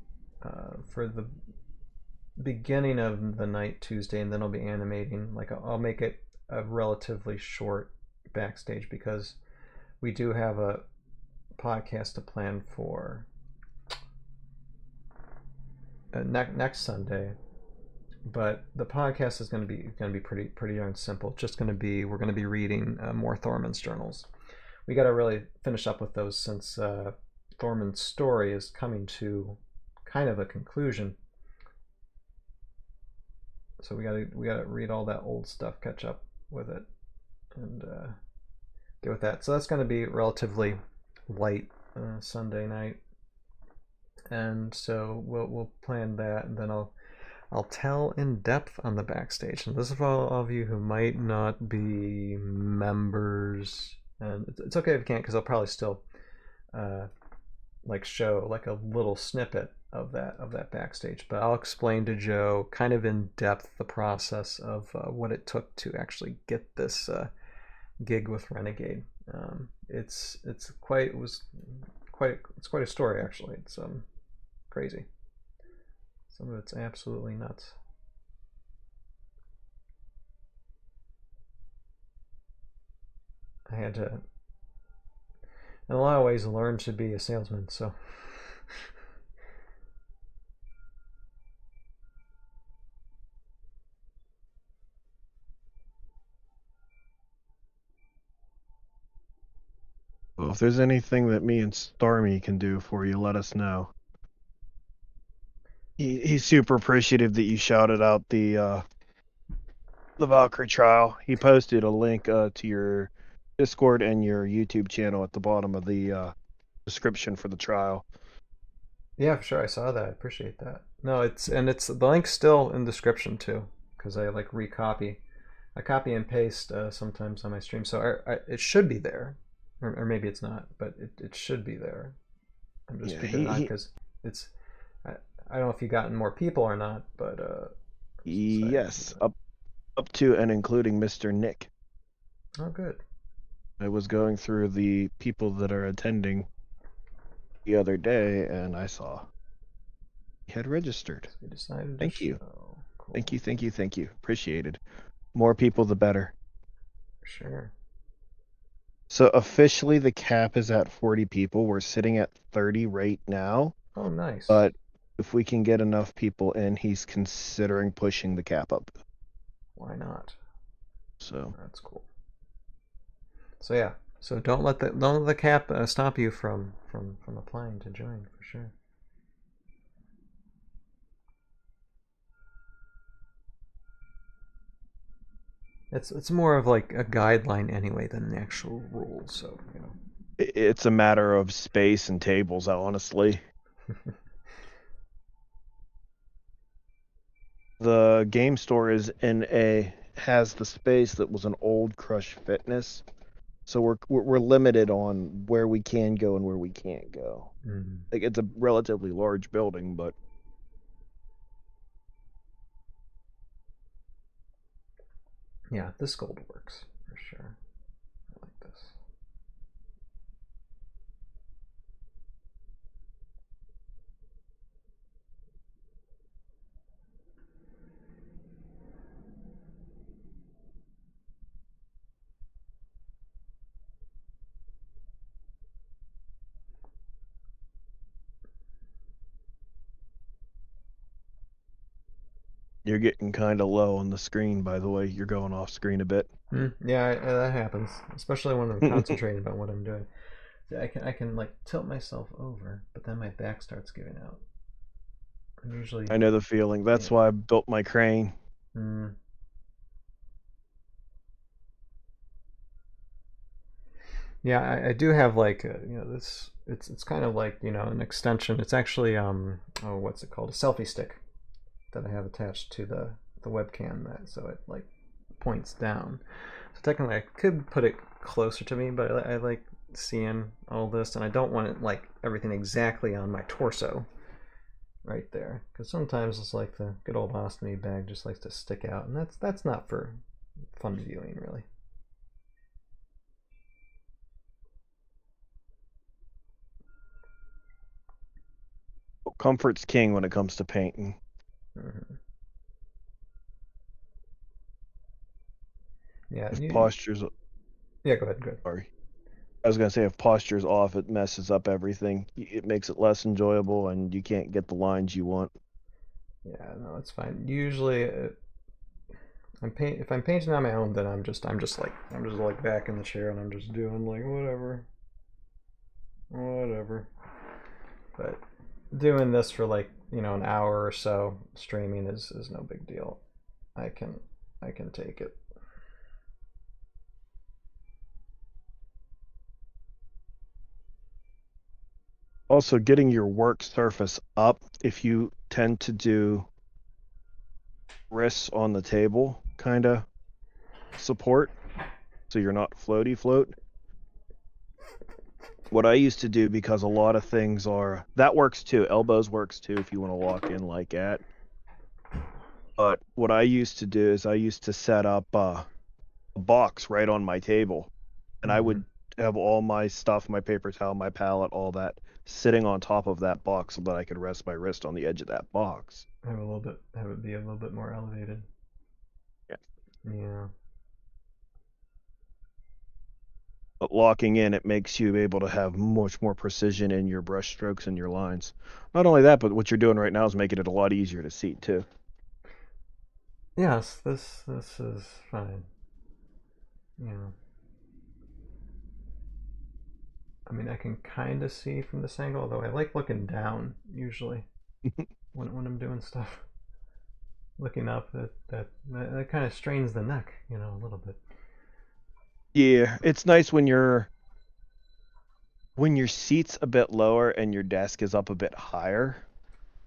for the beginning of the night Tuesday, and then I'll be animating. Like I'll make it a relatively short backstage because we do have a podcast to plan for next Sunday. But the podcast is going to be pretty darn simple. It's just going to be we're going to be reading more Thorman's journals. We got to really finish up with those since Thorman's story is coming to kind of a conclusion. So we gotta read all that old stuff, catch up with it, and get with that. So that's going to be relatively light Sunday night, and so we'll plan that, and then I'll tell in depth on the backstage. And this is for all of you who might not be members, and it's okay if you can't, because I'll probably still like show like a little snippet of that backstage. But I'll explain to Joe kind of in depth the process of what it took to actually get this gig with Renegade. It's quite a story actually. It's crazy. Some of it's absolutely nuts. I had to, in a lot of ways, learn to be a salesman. So. If there's anything that me and Stormy can do for you, let us know. He's super appreciative that you shouted out the Valkyrie trial. He posted a link to your Discord and your YouTube channel at the bottom of the description for the trial. Yeah, for sure. I saw that. I appreciate that. No, it's the link's still in the description too, because I like recopy. I copy and paste sometimes on my stream, so it should be there, or maybe it's not, but it should be there. I'm just keeping it on because it's. I don't know if you've gotten more people or not, but yes, up to and including Mr. Nick. Oh, good. I was going through the people that are attending the other day, and I saw he had registered. So we decided. Thank you. Cool. Thank you. Appreciated. More people, the better. Sure. So officially, the cap is at 40 people. We're sitting at 30 right now. Oh, nice. But if we can get enough people in, he's considering pushing the cap up. Why not? So that's cool. So yeah. So don't let the cap stop you from applying to join for sure. It's more of like a guideline anyway than the actual rules. So it's a matter of space and tables, honestly. The game store has the space that was an old Crush Fitness, so we're limited on where we can go and where we can't go. Mm-hmm. Like it's a relatively large building, but yeah, this gold works for sure. I like this. you're getting kind of low on the screen, by the way. You're going off screen a bit. Yeah, that happens, especially when I'm concentrating on what I'm doing. I can like tilt myself over, but then my back starts giving out. I know the feeling. That's why I built my crane. Yeah, I do have like this. It's kind of like an extension. It's actually what's it called? A selfie stick that I have attached to the webcam, so it like points down. So technically, I could put it closer to me, but I like seeing all this, and I don't want it like everything exactly on my torso right there, because sometimes it's like the good old ostomy bag just likes to stick out, and that's not for fun viewing really. Comfort's king when it comes to painting. Mm-hmm. Yeah, if posture's yeah, go ahead. Sorry, I was gonna say if posture's off, it messes up everything. It makes it less enjoyable, and you can't get the lines you want. Yeah, no, it's fine. Usually, if I'm painting on my own, then I'm just like back in the chair and I'm just doing like whatever. But doing this for like an hour or so streaming is no big deal. I can take it. Also, getting your work surface up, if you tend to do wrists on the table kind of support, so you're not floaty float. What I used to do, because a lot of things that works too. Elbows works too if you want to walk in like that. But what I used to do is I used to set up a box right on my table, and I would have all my stuff, my paper towel, my palette, all that sitting on top of that box so that I could rest my wrist on the edge of that box. Have it be a little bit more elevated. Yeah. But locking in, it makes you able to have much more precision in your brush strokes and your lines. Not only that, but what you're doing right now is making it a lot easier to see too. Yes, this is fine. Yeah. I mean, I can kind of see from this angle, although I like looking down usually when I'm doing stuff. Looking up, that kind of strains the neck, you know, a little bit. Yeah, it's nice when your seat's a bit lower and your desk is up a bit higher.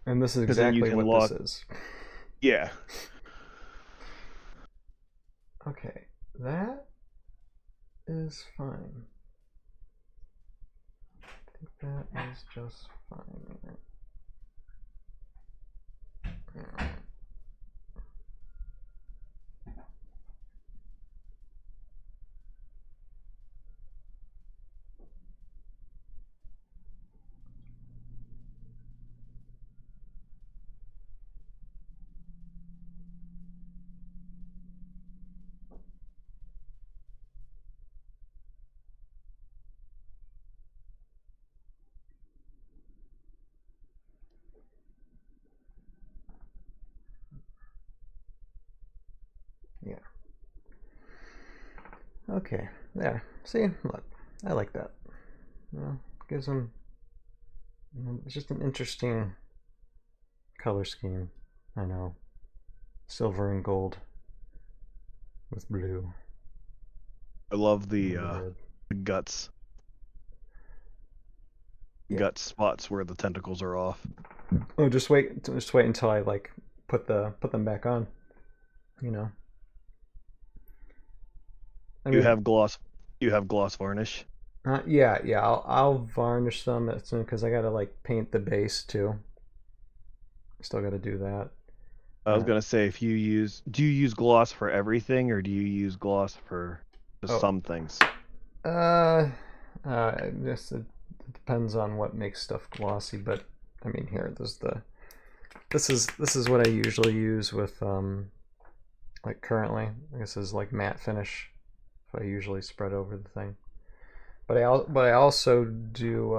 And this is 'Cause then you exactly can what lock- this is. Yeah. Okay, that is fine. I think that is just fine. Yeah. Okay, there. See, look, I like that. You know, gives them. It's just an interesting color scheme. I know, silver and gold with blue. I love the red. guts. Yeah. Gut spots where the tentacles are off. Oh, just wait until I like put them back on. You know. I You mean, have gloss varnish. yeah. I'll varnish them as soon because I gotta like paint the base too. Still gotta do that. I was gonna say, do you use gloss for everything, or do you use gloss for just some things? I guess it depends on what makes stuff glossy, but I mean here, this is what I usually use with like currently. This is like matte finish. If I usually spread over the thing, but I also do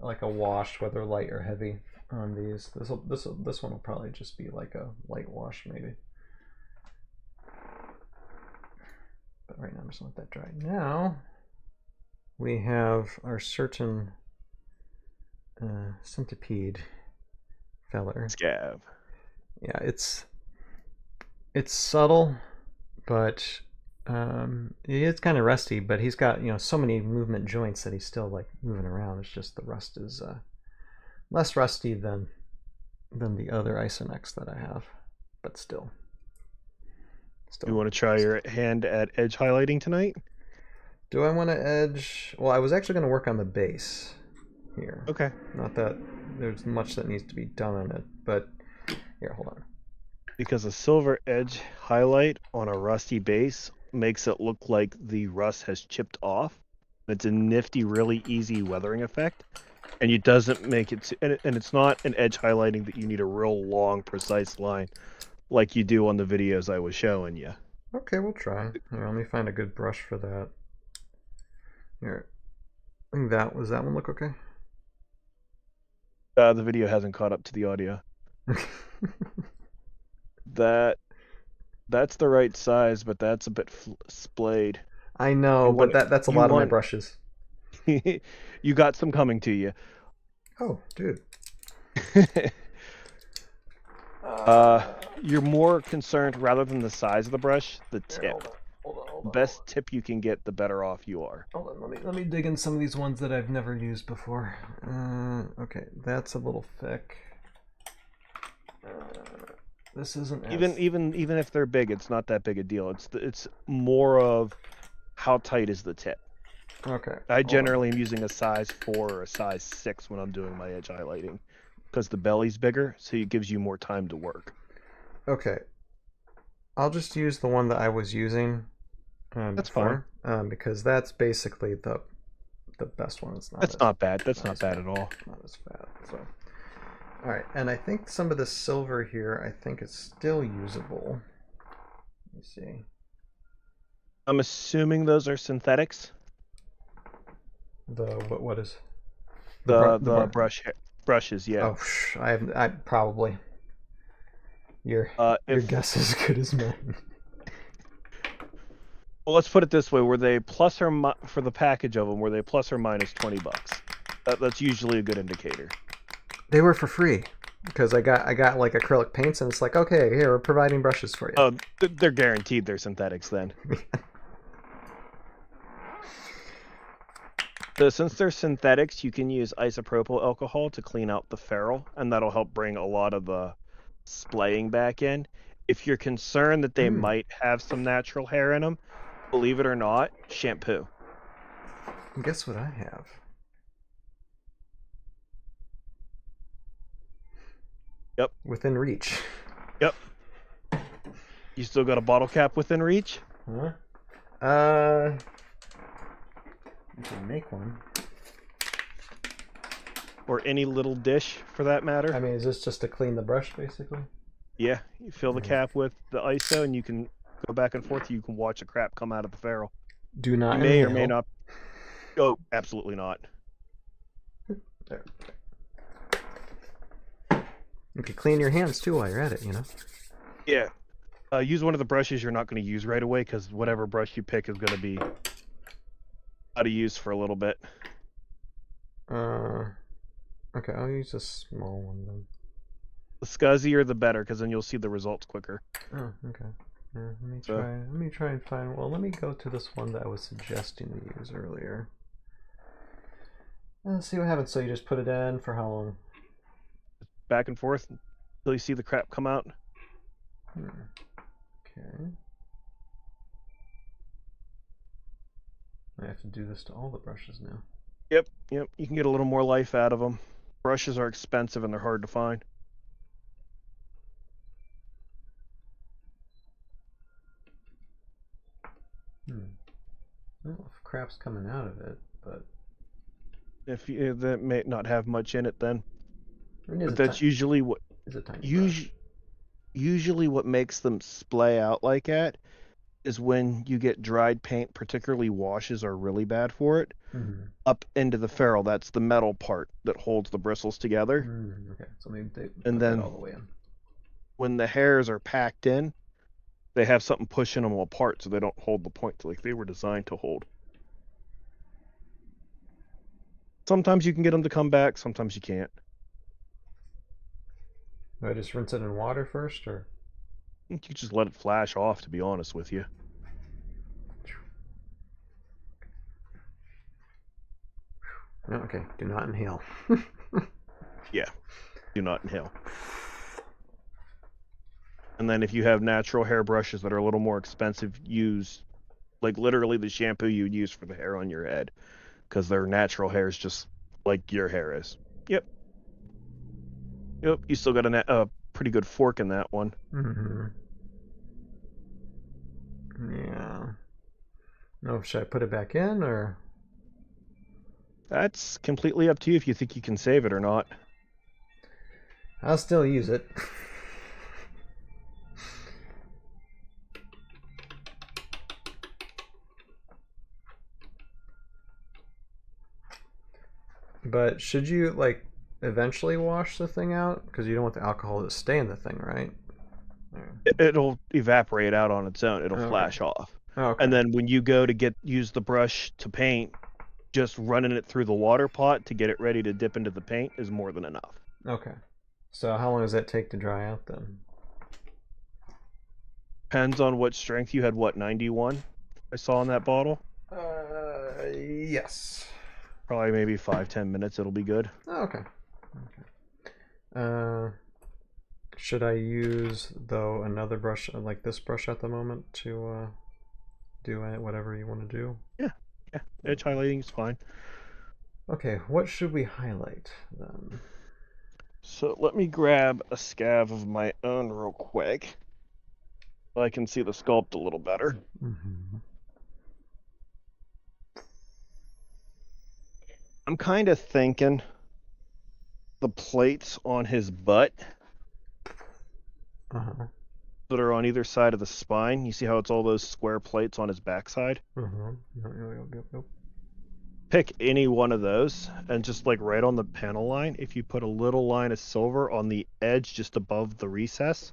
like a wash, whether light or heavy, on these. This one will probably just be like a light wash maybe. But right now I'm just gonna let that dry. Now we have our certain centipede feller. Scav. Yeah, it's subtle, but it's kind of rusty. But he's got, you know, so many movement joints that he's still like moving around. It's just the rust is less rusty than the other Isonex that I have, but still. You want to try your hand at edge highlighting tonight? Do I want to edge? Well, I was actually going to work on the base here. Okay. Not that there's much that needs to be done on it, but here, hold on. Because a silver edge highlight on a rusty base makes it look like the rust has chipped off. It's a nifty, really easy weathering effect, and it doesn't make it. And it's not an edge highlighting that you need a real long, precise line like you do on the videos I was showing you. Okay, we'll try. Here, let me find a good brush for that. Here, I think does that one look okay? The video hasn't caught up to the audio. That's the right size, but that's a bit splayed. I know, but that's a lot of my brushes. You got some coming to you. Oh, dude. You're more concerned, rather than the size of the brush, the tip. Hold on. The best tip you can get, the better off you are. Hold on, let me dig in some of these ones that I've never used before. Okay, that's a little thick. This isn't even if they're big, it's not that big a deal. It's more of how tight is the tip. Okay. I generally am using a size 4 or a size 6 when I'm doing my edge highlighting, because the belly's bigger, so it gives you more time to work. Okay. I'll just use the one that I was using that's before, fine. Because that's basically the best one. That's not bad. That's not bad at all. Not as bad. So, all right, and I think some of the silver here, I think it's still usable. Let me see. I'm assuming those are synthetics. The what is? The brushes, yeah. Oh, I probably. Your guess is as good as mine. Well, let's put it this way: were they for the package of them? Were they plus or minus $20? That's usually a good indicator. They were for free because I got like acrylic paints, and it's like, okay, here we're providing brushes for you. Oh, they're guaranteed they're synthetics then. So since they're synthetics, you can use isopropyl alcohol to clean out the ferrule, and that'll help bring a lot of the splaying back in. If you're concerned that they might have some natural hair in them, believe it or not, shampoo. Guess what I have? Yep. Within reach. Yep. You still got a bottle cap within reach? Huh? You can make one. Or any little dish, for that matter. I mean, is this just to clean the brush, basically? Yeah, you fill the cap with the ISO, and you can go back and forth. You can watch the crap come out of the ferrule. Do not You may inhale. or may not. Oh, absolutely not. There. You could clean your hands too while you're at it, you know? Yeah. Use one of the brushes you're not going to use right away, because whatever brush you pick is going to be out of use for a little bit. Okay, I'll use a small one then. The scuzzier the better, because then you'll see the results quicker. Oh, okay. Yeah, let me try and find. Well, let me go to this one that I was suggesting to use earlier. Let's see what happens. So you just put it in for how long? Back and forth until you see the crap come out. Okay. I have to do this to all the brushes now. Yep. You can get a little more life out of them. Brushes are expensive and they're hard to find. Well, if crap's coming out of it, but If you, that may not have much in it, then. But that's usually usually what. is a tiny Usually, what makes them splay out like that is when you get dried paint, particularly washes are really bad for it. Up into the ferrule, that's the metal part that holds the bristles together. Okay, so maybe they and put then that all the way in. When the hairs are packed in, they have something pushing them apart, so they don't hold the point like they were designed to hold. Sometimes you can get them to come back, sometimes you can't. Do I just rinse it in water first, or? You just let it flash off, to be honest with you. Okay, do not inhale. Yeah, do not inhale. And then if you have natural hair brushes that are a little more expensive, use like literally the shampoo you'd use for the hair on your head, because their natural hair is just like your hair is. Yep. You still got a pretty good fork in that one. Yeah. No, should I put it back in, or? That's completely up to you if you think you can save it or not. I'll still use it. But should you, like, eventually wash the thing out? Because you don't want the alcohol to stay in the thing, right? It'll evaporate out on its own. It'll flash off. Okay. And then when you go to use the brush to paint, just running it through the water pot to get it ready to dip into the paint is more than enough. Okay. So how long does that take to dry out then? Depends on what strength you had. What, 91? I saw in that bottle. Yes. Probably maybe 5-10 minutes. It'll be good. Oh, okay. Should I use though another brush like this brush at the moment to do whatever you want to do? Yeah. Edge highlighting is fine. Okay, what should we highlight then? So let me grab a scav of my own real quick, so I can see the sculpt a little better. I'm kind of thinking the plates on his butt that are on either side of the spine. You see how it's all those square plates on his backside? Yep. Pick any one of those, and just like right on the panel line, if you put a little line of silver on the edge just above the recess.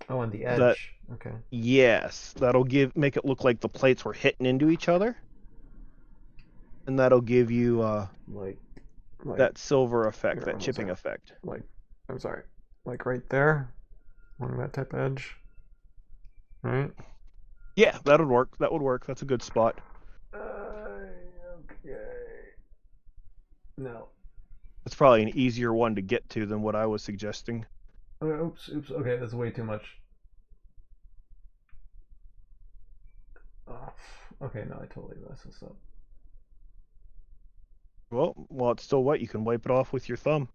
Oh, on the edge. Okay. Yes, that'll make it look like the plates were hitting into each other, and that'll give you Like that silver effect, here, that almost chipping there. effect. Like, I'm sorry, like right there, along that type of edge. Right. Yeah, that would work. That would work. That's a good spot. Okay. No. That's probably an easier one to get to than what I was suggesting. Oops. Okay, that's way too much. Oh, okay, no, I totally messed this up. Well, while it's still wet, you can wipe it off with your thumb.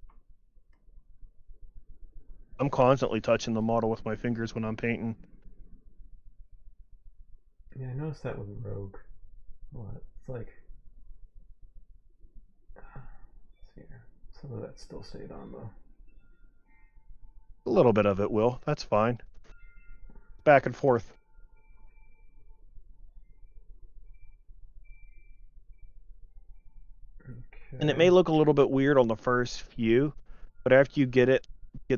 I'm constantly touching the model with my fingers when I'm painting. Yeah, I noticed that with Rogue. What? It's like, let's see here. Some of that still stayed on though. A little bit of it will. That's fine. Back and forth. Okay. And it may look a little bit weird on the first few, but after you get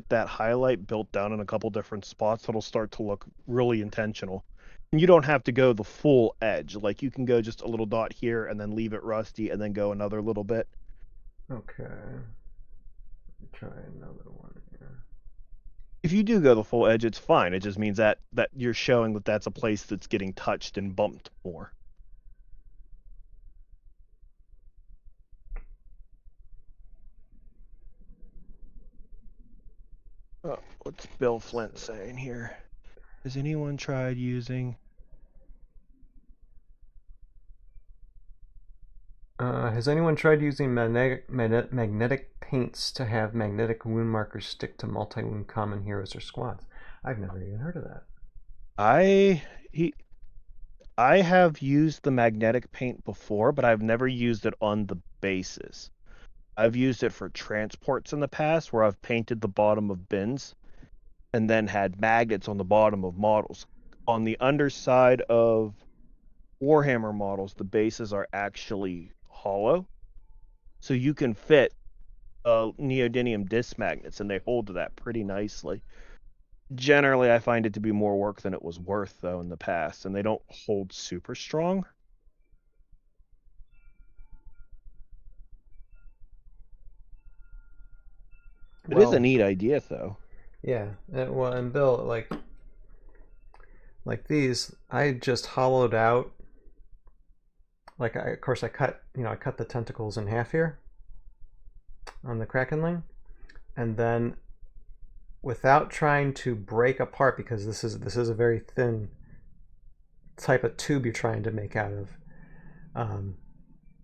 that highlight built down in a couple different spots, it'll start to look really intentional. And you don't have to go the full edge. Like you can go just a little dot here and then leave it rusty and then go another little bit. Okay. Try another one here. If you do go the full edge, it's fine. It just means that you're showing that that's a place that's getting touched and bumped more. Oh, what's Bill Flint saying here? Has anyone tried using... Has anyone tried using magnetic paints to have magnetic wound markers stick to multi-wound common heroes or squads? I've never even heard of that. I have used the magnetic paint before, but I've never used it on the bases. I've used it for transports in the past where I've painted the bottom of bins and then had magnets on the bottom of models. On the underside of Warhammer models, the bases are actually hollow, so you can fit neodymium disc magnets and they hold to that pretty nicely. Generally, I find it to be more work than it was worth, though, in the past, and they don't hold super strong. It is a neat idea, though. Yeah. Well, and Bill, like these, I just hollowed out. Like, of course, I cut the tentacles in half here on the Krakenling, and then without trying to break apart, because this is a very thin type of tube you're trying to make out of.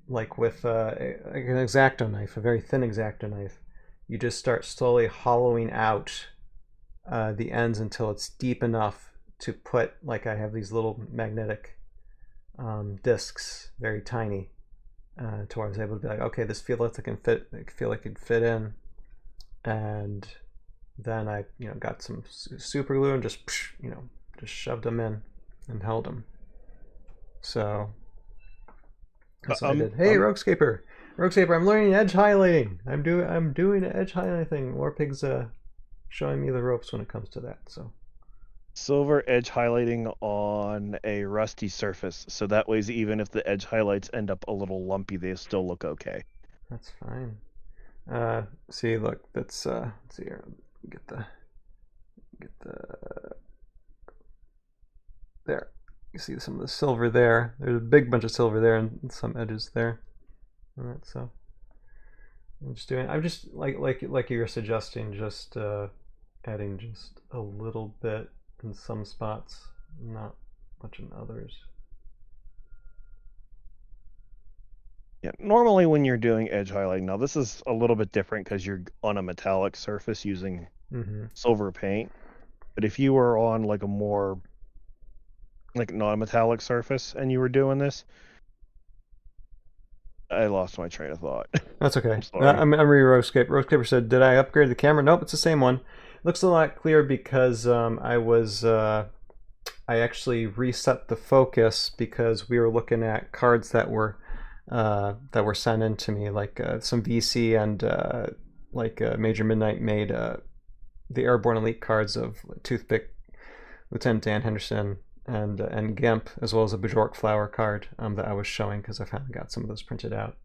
Like with an X-Acto knife, a very thin X-Acto knife, you just start slowly hollowing out the ends until it's deep enough to put, like I have these little magnetic discs, very tiny, to where I was able to be like, okay, this feels like it can fit. I feel like it could fit in, and then I got some super glue and just shoved them in and held them. So that's what I did. Hey, Roguescaper, I'm learning edge highlighting. I'm doing an edge highlighting thing. Warpig's showing me the ropes when it comes to that. So silver edge highlighting on a rusty surface, so that way even if the edge highlights end up a little lumpy, they still look okay. That's fine. See, look, that's let's see here. Get the there. You see some of the silver there. There's a big bunch of silver there and some edges there. All right, so I'm just like you were suggesting, just adding just a little bit in some spots, not much in others. Yeah, normally when you're doing edge highlighting, now this is a little bit different because you're on a metallic surface using silver paint. But if you were on like a more like non-metallic surface and you were doing this, I lost my train of thought. That's okay. I'm sorry. I'm reading Heroscape. Heroscape said, "Did I upgrade the camera?" Nope, it's the same one. Looks a lot clearer because I actually reset the focus because we were looking at cards that were sent in to me, like some VC and Major Midnight made the Airborne Elite cards of Toothpick Lieutenant Dan Henderson and Gimp, as well as a Bajork flower card that I was showing because I finally got some of those printed out.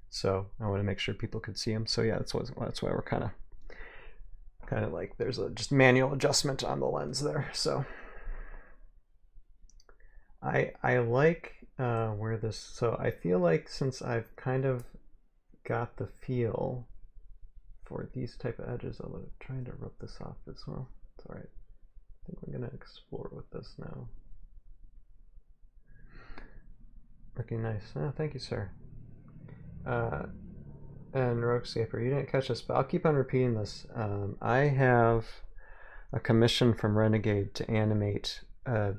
So I want to make sure people could see them. So yeah, that's why we're kind of like there's a just manual adjustment on the lens there. So I like where this. So I feel like since I've kind of got the feel for these type of edges, I'm trying to rub this off as well. It's all right. I think we're gonna explore with this now. Looking nice. Oh, thank you, sir. And Roguescaper, you didn't catch this, but I'll keep on repeating this. I have a commission from Renegade to animate a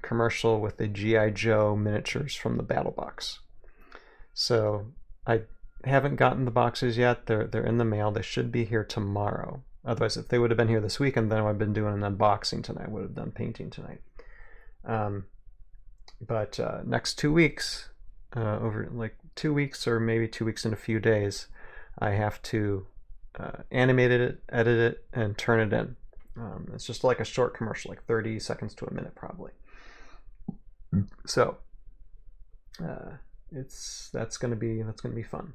commercial with the G.I. Joe miniatures from the battle box. So I haven't gotten the boxes yet. They're in the mail. They should be here tomorrow. Otherwise, if they would have been here this weekend, then I would have been doing an unboxing tonight. I would have done painting tonight. But next 2 weeks, over like 2 weeks or maybe 2 weeks in a few days, I have to animate it, edit it, and turn it in. It's just like a short commercial, like 30 seconds to a minute probably. So that's gonna be fun.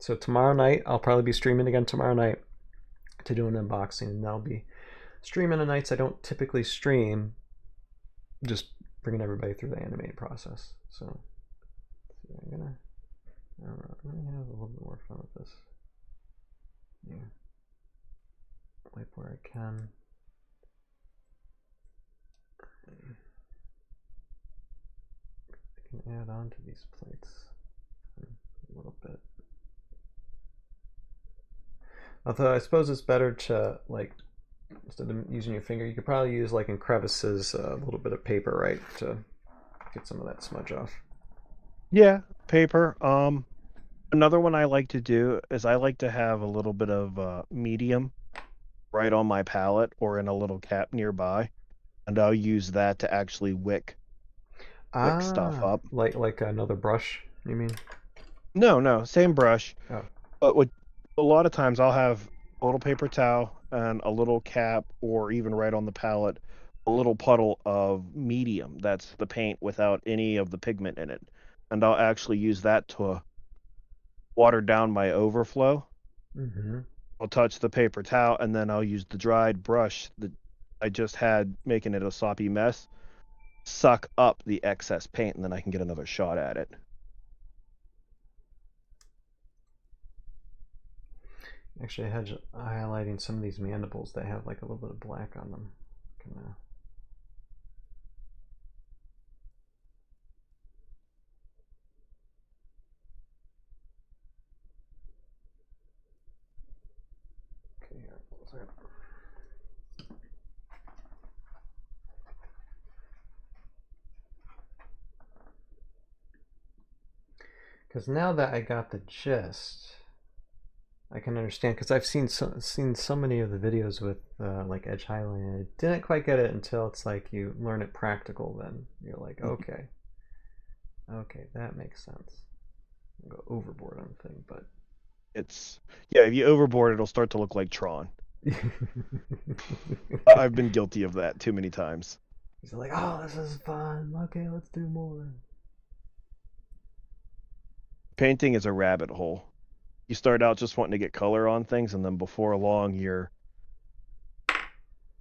So tomorrow night, I'll probably be streaming again tomorrow night to do an unboxing, and I'll be streaming on nights I don't typically stream, just bringing everybody through the animating process. So I'm gonna have a little bit more fun with this. Yeah. Wipe where I can. I can add on to these plates a little bit. Although I suppose it's better to, like, instead of using your finger, you could probably use, like in crevices, a little bit of paper, right, to get some of that smudge off. Yeah, paper. Another one I like to do is I like to have a little bit of medium right on my palette or in a little cap nearby, and I'll use that to actually wick stuff up. Like another brush, you mean? No, same brush. Oh. But a lot of times I'll have a little paper towel and a little cap, or even right on the palette, a little puddle of medium. That's the paint without any of the pigment in it. And I'll actually use that to water down my overflow. Mm-hmm. I'll touch the paper towel, and then I'll use the dried brush that I just had, making it a soppy mess, suck up the excess paint, and then I can get another shot at it. Actually, I had highlighting some of these mandibles that have like a little bit of black on them. Because now that I got the gist, I can understand, because I've seen so many of the videos with like edge highlighting. I didn't quite get it until it's like you learn it practical. Then you're like, okay, that makes sense. I'll go overboard on the thing, but it's if you overboard, it'll start to look like Tron. I've been guilty of that too many times. He's like, oh, this is fun. Okay, let's do more. Painting is a rabbit hole. You start out just wanting to get color on things, and then before long you're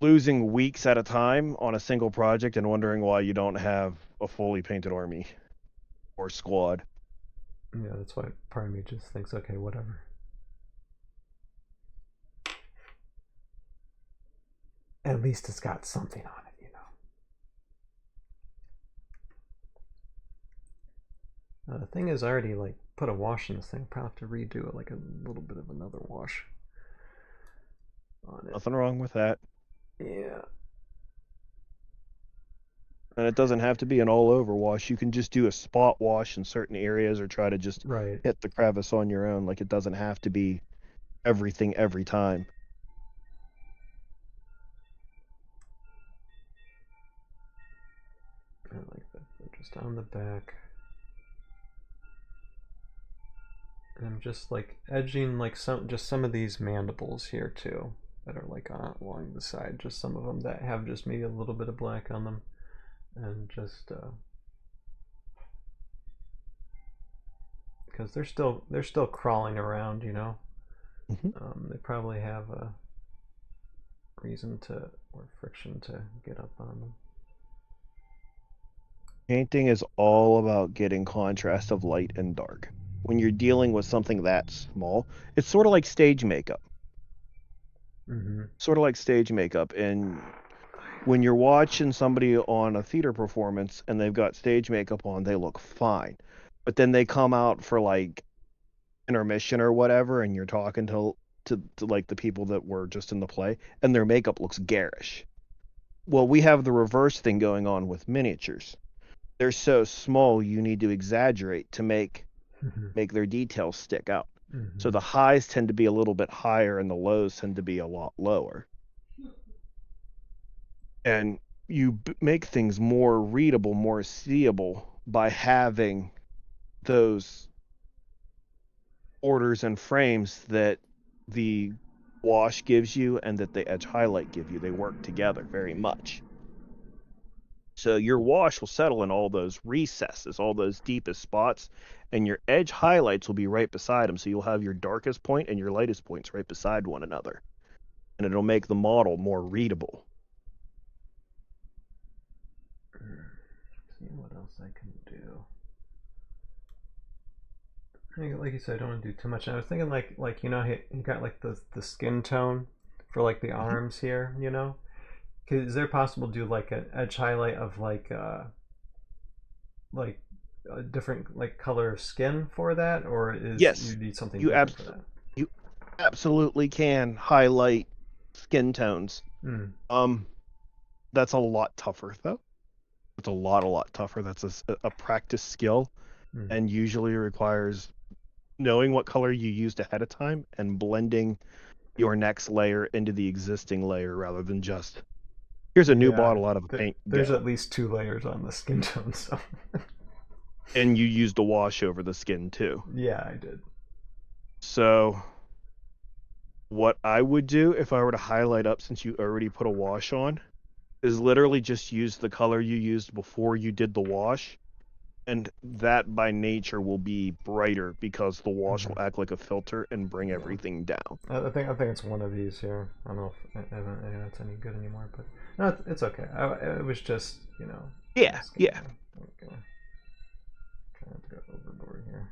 losing weeks at a time on a single project and wondering why you don't have a fully painted army or squad. Yeah, that's why part of me just thinks, okay, whatever. At least it's got something on it, you know. The thing is, I already like put a wash in this thing. I'll probably have to redo it, like a little bit of another wash on it. Nothing wrong with that. Yeah. And it doesn't have to be an all-over wash. You can just do a spot wash in certain areas, or try to just hit the crevice on your own. Like, it doesn't have to be everything every time. I like that. Just on the back. And I'm just like edging like some of these mandibles here too. that are like along the side, just some of them that have just maybe a little bit of black on them, and just because they're still crawling around, you know. They probably have a reason to, or friction to get up on them. Painting is all about getting contrast of light and dark. When you're dealing with something that small, it's sort of like stage makeup. Sort of like stage makeup. And when you're watching somebody on a theater performance and they've got stage makeup on, they look fine. But then they come out for like intermission or whatever, and you're talking to like the people that were just in the play, and their makeup looks garish. Well, we have the reverse thing going on with miniatures. They're so small, you need to exaggerate to make their details stick out. So the highs tend to be a little bit higher and the lows tend to be a lot lower. And you make things more readable, more seeable by having those orders and frames that the wash gives you and that the edge highlight give you. They work together very much. So your wash will settle in all those recesses, all those deepest spots, and your edge highlights will be right beside them. So you'll have your darkest point and your lightest points right beside one another. And it'll make the model more readable. See what else I can do. Like you said, I don't want to do too much. And I was thinking like you know, he got like the skin tone for like the arms here, you know? Is there possible to do like an edge highlight of like a different like color of skin for that, or is Yes, you need something different for that? You absolutely can highlight skin tones. That's a lot tougher though. It's a lot tougher. That's a practice skill, and usually requires knowing what color you used ahead of time and blending your next layer into the existing layer rather than just here's a new bottle out of a paint. There's at least 2 layers on the skin tone, so. And you used a wash over the skin too. Yeah, I did. So what I would do if I were to highlight up, since you already put a wash on, is literally just use the color you used before you did the wash, and that by nature will be brighter because the wash will act like a filter and bring everything down. I think it's one of these here. I don't know if it's any good anymore, but no, it's okay. It was just, you know. Yeah. Okay. Trying to go overboard here.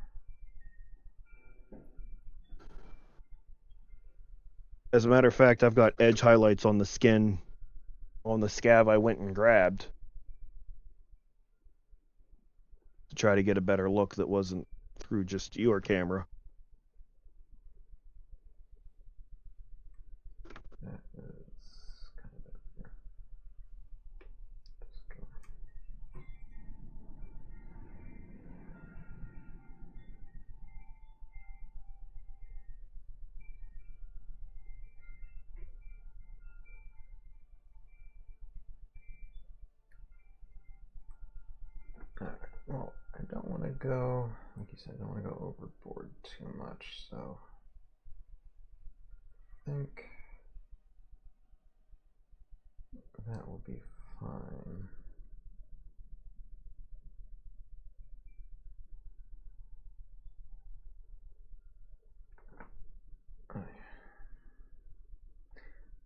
As a matter of fact, I've got edge highlights on the skin on the scab I went and grabbed to try to get a better look that wasn't through just your camera. That is kind of it here. Just go. Alright, well, I don't want to go, like you said, I don't want to go overboard too much, so I think that will be fine.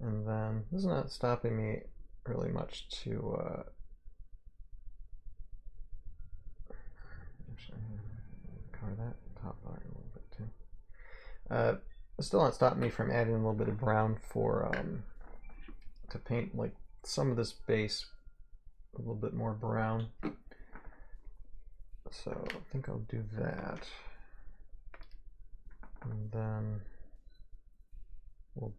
And then this is not stopping me really much to cover that top bar a little bit too. It's still not stopping me from adding a little bit of brown for to paint like some of this base a little bit more brown. So I think I'll do that, and then we'll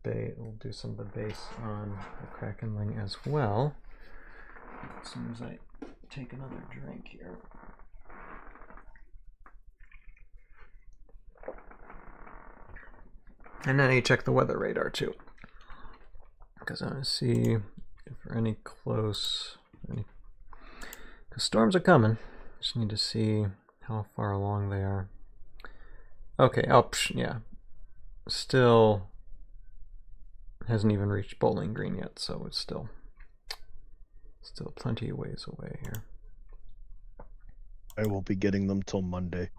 do some of the base on the Krakenling as well. As soon as I take another drink here. And then I check the weather radar too, because I want to see if there are any close, because storms are coming. Just need to see how far along they are. Okay, yeah, still hasn't even reached Bowling Green yet, so it's still plenty of ways away here. I won't be getting them till Monday.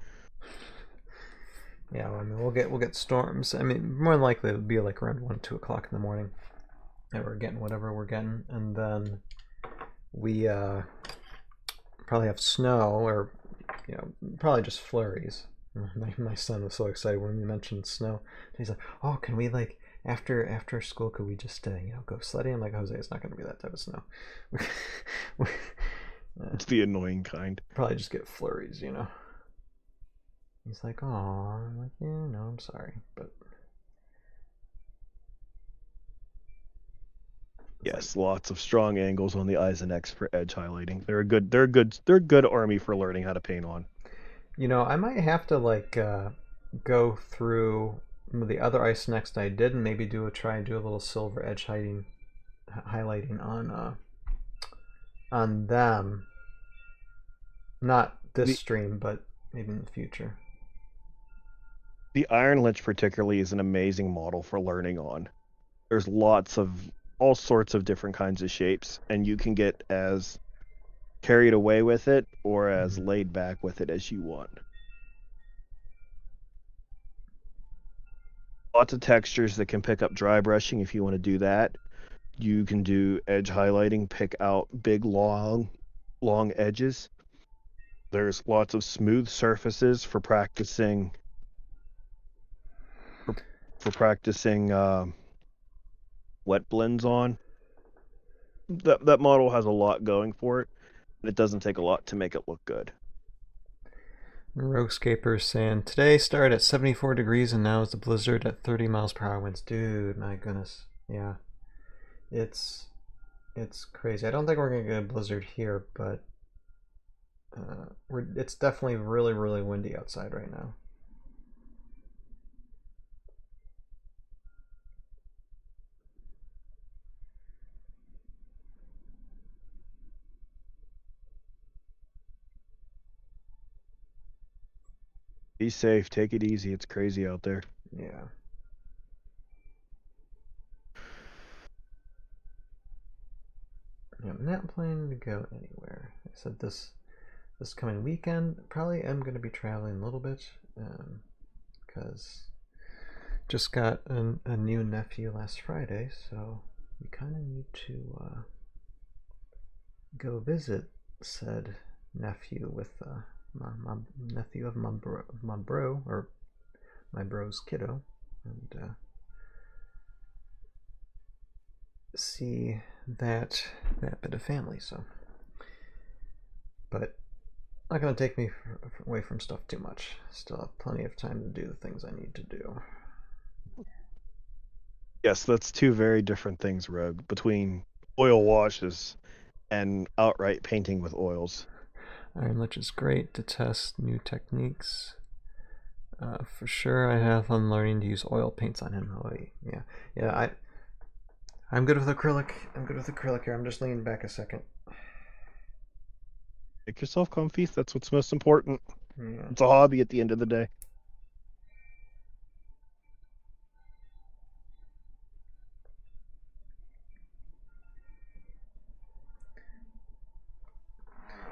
Yeah, well, I mean, we'll get storms. I mean, more than likely it'll be like around 1, 2 o'clock in the morning, and we're getting whatever we're getting, and then we probably have snow, or probably just flurries. My son was so excited when we mentioned snow. He's like, "Oh, can we like after school? Could we just go sledding?" I'm like, "Jose, it's not going to be that type of snow. It's the annoying kind. Probably just get flurries, He's like, "Oh," I'm like, "Yeah, no, I'm sorry, but." Yes, lots of strong angles on the eyes and X for edge highlighting. They're a good army for learning how to paint on. I might have to go through the other ice next I did and maybe try and do a little silver edge highlighting on them. Not this stream, but maybe in the future. The Iron Lich particularly is an amazing model for learning on. There's lots of all sorts of different kinds of shapes, and you can get as carried away with it or as laid back with it as you want. Lots of textures that can pick up dry brushing if you want to do that. You can do edge highlighting, pick out big long edges. There's lots of smooth surfaces for practicing wet blends on. That model has a lot going for it, and it doesn't take a lot to make it look good. Heroscaper saying, today started at 74 degrees and now is the blizzard at 30 miles per hour winds. Dude, my goodness. Yeah. It's crazy. I don't think we're going to get a blizzard here, but it's definitely really, really windy outside right now. Be safe. Take it easy. It's crazy out there. Yeah. I'm not planning to go anywhere. I said this coming weekend, probably am going to be traveling a little bit, because just got a new nephew last Friday, so we kind of need to go visit said nephew with my nephew of my bro, or my bro's kiddo, and see that bit of family. So, but not going to take me away from stuff too much. Still have plenty of time to do the things I need to do. Yes, that's two very different things, Rogue, between oil washes and outright painting with oils. Iron Lich is great to test new techniques. For sure, I have fun learning to use oil paints on him. Oh, yeah. I'm good with acrylic. Here. I'm just leaning back a second. Make yourself comfy. That's what's most important. Yeah. It's a hobby at the end of the day.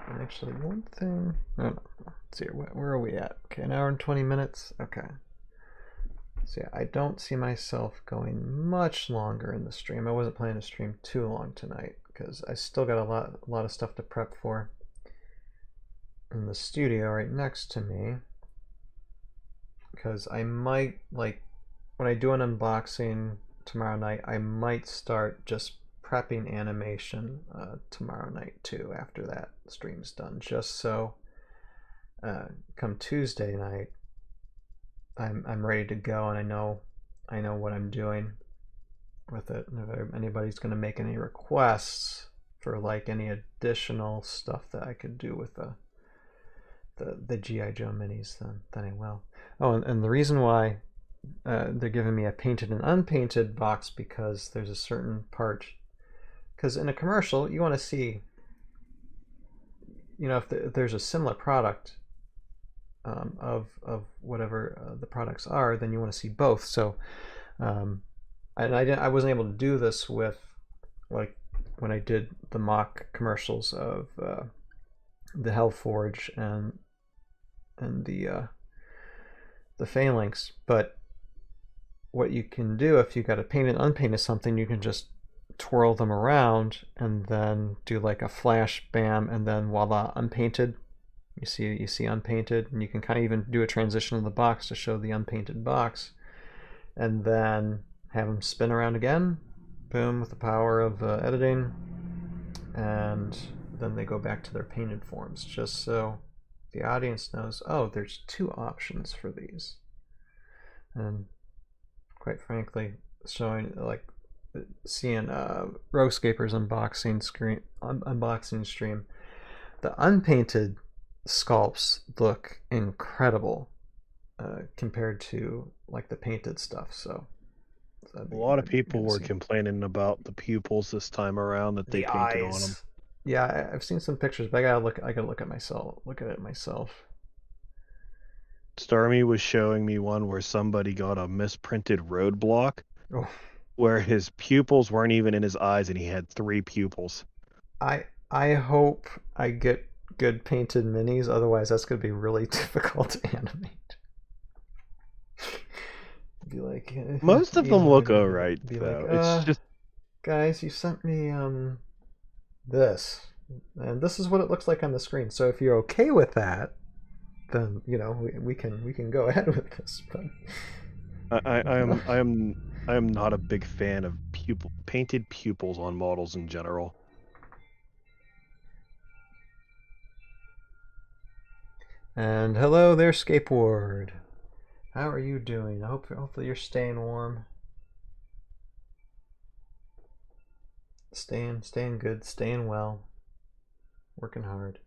And actually, one thing. Let's see, where are we at? Okay, an hour and 20 minutes. Okay. So yeah, I don't see myself going much longer in the stream. I wasn't planning to stream too long tonight because I still got a lot of stuff to prep for in the studio right next to me. Because I might, like, when I do an unboxing tomorrow night, I might start just prepping animation tomorrow night too after that stream's done, just so come Tuesday night I'm ready to go and I know what I'm doing with it. And if anybody's going to make any requests for like any additional stuff that I could do with the G.I. Joe minis, then I will. Oh, and the reason why they're giving me a painted and unpainted box, because there's a certain part, because in a commercial you want to see, if there's a similar product of whatever the products are, then you want to see both. So I wasn't able to do this with, like, when I did the mock commercials of the Hellforge and the Phalanx. But what you can do if you got to paint and unpainted something, you can just twirl them around and then do like a flash, bam, and then voila, unpainted. You see unpainted, and you can kind of even do a transition of the box to show the unpainted box, and then have them spin around again, boom, with the power of editing, and then they go back to their painted forms, just so the audience knows, oh, there's two options for these. And quite frankly, showing, like, seeing Heroscaper's unboxing stream, the unpainted sculpts look incredible compared to like the painted stuff. So a lot of people were complaining about the pupils this time around that they painted on them. Yeah, I've seen some pictures, but I gotta look at it myself. Starmy was showing me one where somebody got a misprinted roadblock where his pupils weren't even in his eyes and he had 3 pupils. I hope I get good painted minis, otherwise that's going to be really difficult to animate. Be like, most of them look alright though. Like, it's just, guys, you sent me this, and this is what it looks like on the screen. So if you're okay with that, then we can go ahead with this. But I am not a big fan of painted pupils on models in general. And hello there, Skateboard. How are you doing? Hopefully you're staying warm. Staying good, staying well. Working hard.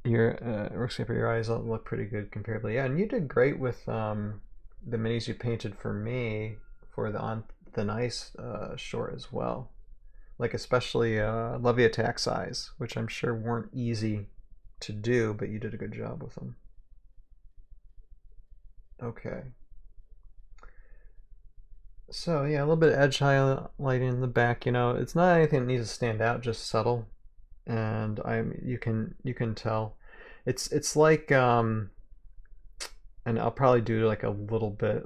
Your Heroscape, your eyes look pretty good comparably. Yeah, and you did great with the minis you painted for me for the On Thin Ice short as well. Like especially Levy Attack Size, which I'm sure weren't easy to do, but you did a good job with them. Okay. So yeah, a little bit of edge highlighting in the back. It's not anything that needs to stand out, just subtle. And you can tell. It's like and I'll probably do like a little bit,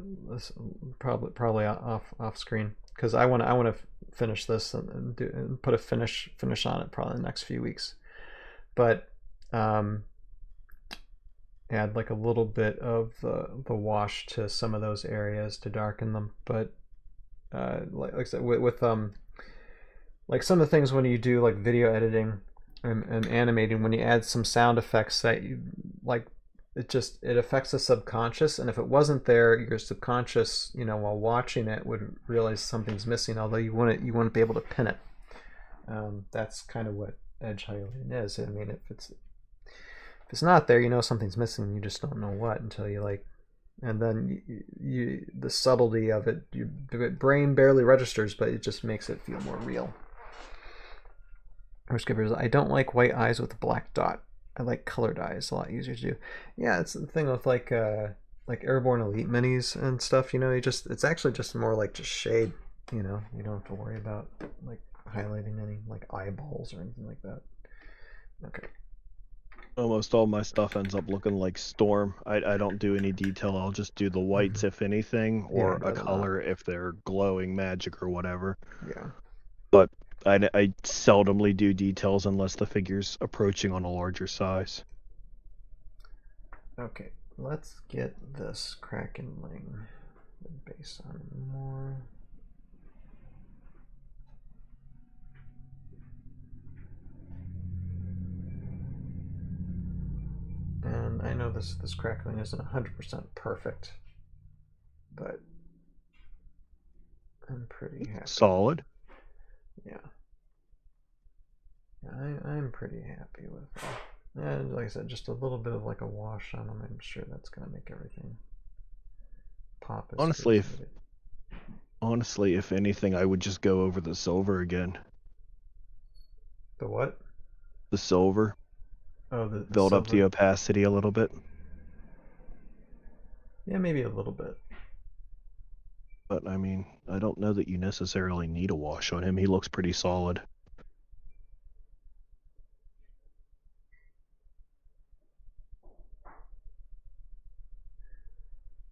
probably off screen, because I want to finish this and put a finish on it probably in the next few weeks. But add like a little bit of the wash to some of those areas to darken them. But like I said, with like some of the things when you do like video editing and animating, when you add some sound effects that you like, it affects the subconscious, and if it wasn't there, your subconscious, while watching it, would realize something's missing, although you wouldn't be able to pin it. That's kind of what edge highlighting is. I mean, if it's not there, something's missing. You just don't know what until you like, and then the subtlety of it, your brain barely registers, but it just makes it feel more real. Skippers, I don't like white eyes with a black dot. I like colored eyes, a lot easier to do. Yeah, it's the thing with like Airborne Elite minis and stuff. It's actually just more like just shade. You don't have to worry about like highlighting any like eyeballs or anything like that. Okay. Almost all my stuff ends up looking like Storm. I don't do any detail. I'll just do the whites if anything, or a color if they're glowing magic or whatever. Yeah. But I seldomly do details unless the figure's approaching on a larger size. Okay, let's get this Krakenling base on more. And I know this Krakenling isn't 100% perfect, but I'm pretty happy. Solid. Yeah. I'm pretty happy with that. And like I said, just a little bit of like a wash on them. I'm sure that's gonna make everything pop. Honestly, if anything, I would just go over the silver again. The what? The silver. Oh, the build silver. Up the opacity a little bit. Yeah, maybe a little bit. But I mean, I don't know that you necessarily need a wash on him. He looks pretty solid.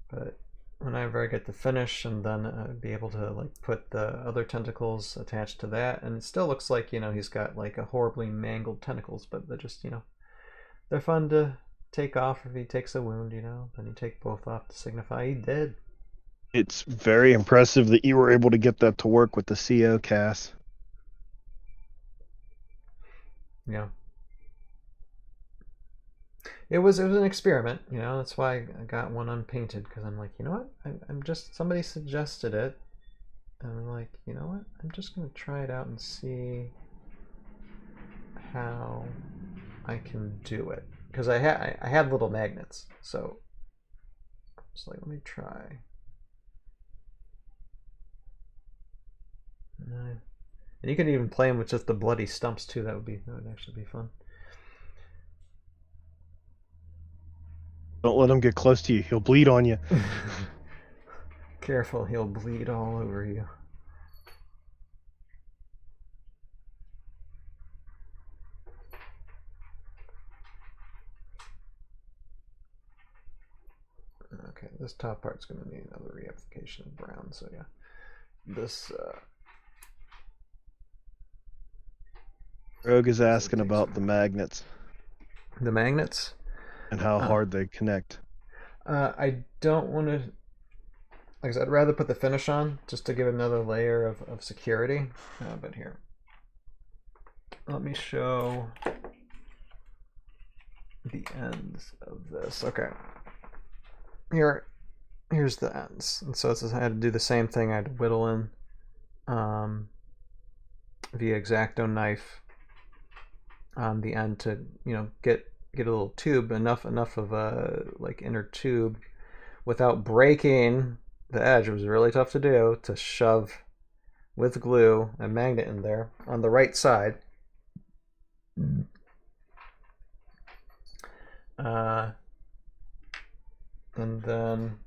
But whenever I get to finish, and then be able to like put the other tentacles attached to that, and it still looks like, you know, he's got like a horribly mangled tentacles, but they're just, you know, they're fun to take off if he takes a wound, you know. Then you take both off to signify he did. It's very impressive that you were able to get that to work with the CO cast. Yeah. It was an experiment, you know. That's why I got one unpainted, because I'm like, you know what? I'm just, somebody suggested it, and I'm like, you know what? I'm just gonna try it out and see how I can do it, because I had little magnets, so it's like, let me try. And you can even play them with just the bloody stumps too. That would actually be fun. Don't let him get close to you. He'll bleed on you. Careful, he'll bleed all over you. Okay, this top part's going to need another reapplication of brown, so yeah. This, Rogue is asking about the magnets. The magnets? And how hard they connect. I don't want to... Like I said, I'd rather put the finish on, just to give another layer of security. But here. Let me show the ends of this. Okay. Here's the ends. And so I had to do the same thing. I had to whittle in via X-Acto knife on the end to, you know, get a little tube, enough of a like inner tube without breaking the edge. It was really tough to do, to shove with glue a magnet in there on the right side. And then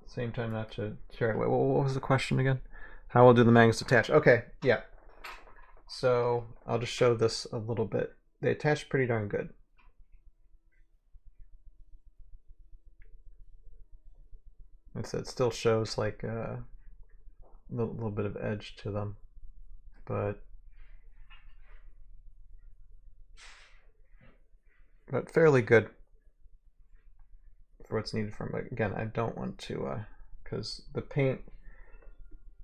same time not to share. Wait, what was the question again? How will do the magnets attach? Okay, yeah. So I'll just show this a little bit. They attach pretty darn good. Like I said, it still shows like a little bit of edge to them, but fairly good for what's needed from it. Again, I don't want to, because the paint,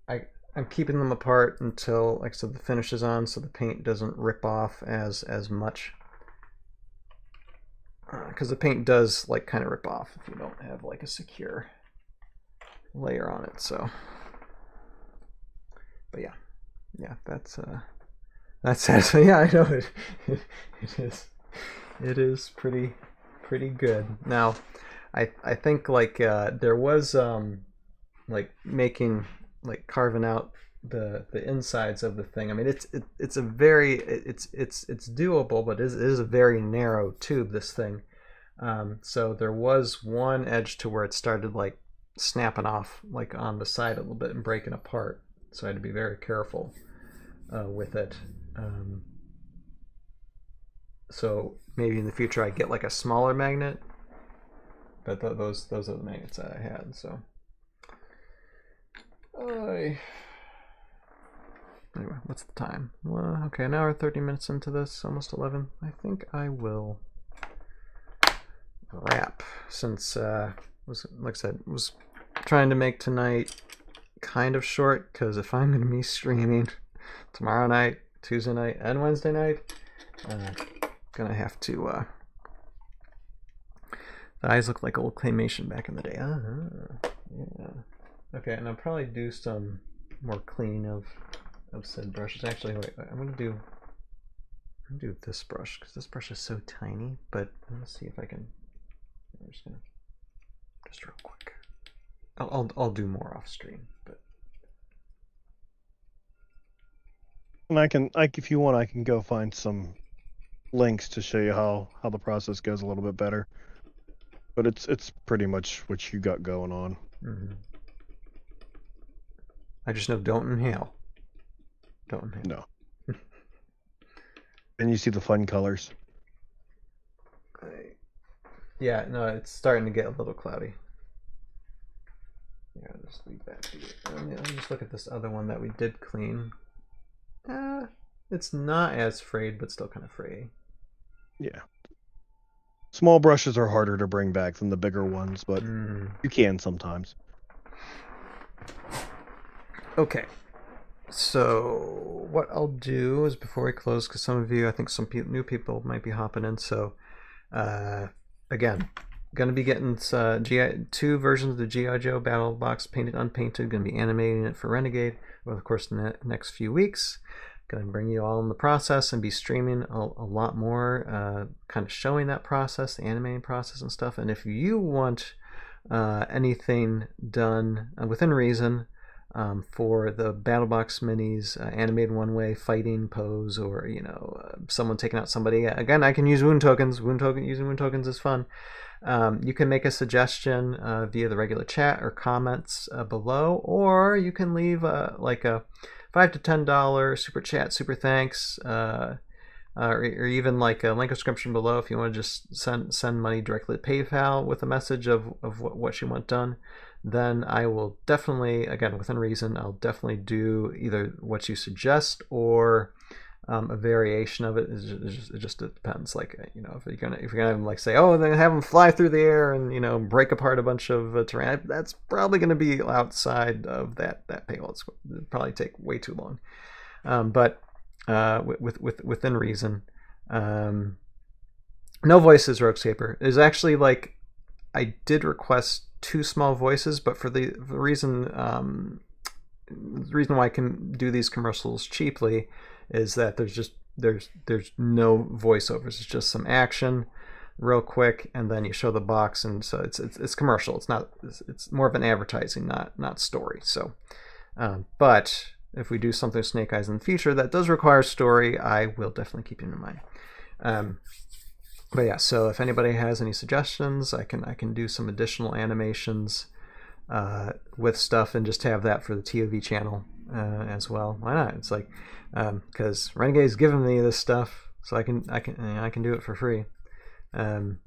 I'm keeping them apart until, like I said, the finish is on, so the paint doesn't rip off as much. Because the paint does like kind of rip off if you don't have like a secure layer on it. So, but yeah, that's it. So yeah, I know it is pretty good. Now, I think like there was like making, like carving out the insides of the thing. I mean, it's doable, but it is a very narrow tube, this thing. So there was one edge to where it started like snapping off like on the side a little bit and breaking apart. So I had to be very careful with it. So maybe in the future I get like a smaller magnet, but those are the magnets that I had. So anyway, what's the time? Well, okay, an hour 30 minutes into this, almost 11. I think I will wrap, since was, like I said, was trying to make tonight kind of short, because if I'm going to be streaming tomorrow night, Tuesday night, and Wednesday night, gonna have to the eyes look like old claymation back in the day. Yeah. Okay, and I'll probably do some more cleaning of said brushes. Actually, wait, I'm gonna do this brush, because this brush is so tiny. But I'm gonna see if I can. I'm just gonna real quick. I'll do more off stream, but. And I can, like, if you want, I can go find some links to show you how the process goes a little bit better. But it's pretty much what you got going on. Mm-hmm. I just know don't inhale. Don't inhale. No. And you see the fun colors. Yeah, no, it's starting to get a little cloudy. Yeah, I'll just leave that to you. Let me just look at this other one that we did clean. It's not as frayed, but still kind of fray. Yeah. Small brushes are harder to bring back than the bigger ones, but you can sometimes. Okay. So what I'll do is before we close, because some of you, I think some new people might be hopping in. So again, gonna be getting 2 versions of the G.I. Joe Battle Box, painted, unpainted. Gonna be animating it for Renegade over the course of the next few weeks. Gonna bring you all in the process and be streaming a lot more, kind of showing that process, the animating process and stuff. And if you want anything done within reason, for the Battle Box minis, animated one way fighting pose, or someone taking out somebody. Again, I can use wound tokens. Using wound tokens is fun. You can make a suggestion via the regular chat or comments below, or you can leave like a $5 to $10 super chat, super thanks, or even like a link description below if you want to just send money directly to PayPal with a message of what you want done. Then I will definitely, again, within reason, I'll definitely do either what you suggest or a variation of it. It just depends. Like, if you're gonna like say, oh, then have them fly through the air and break apart a bunch of terrain, that's probably going to be outside of that paywall. It'll probably take way too long. But within reason, no voices, Roguescaper is actually like I did request 2 small voices, but for the reason why I can do these commercials cheaply is that there's no voiceovers. It's just some action real quick, and then you show the box, and so it's commercial. It's more of an advertising, not story. So but if we do something with Snake Eyes in the future that does require story, I will definitely keep you in mind. But yeah, so if anybody has any suggestions, I can do some additional animations with stuff and just have that for the ToV channel as well. Why not? It's like because Renegade's given me this stuff, so I can do it for free. And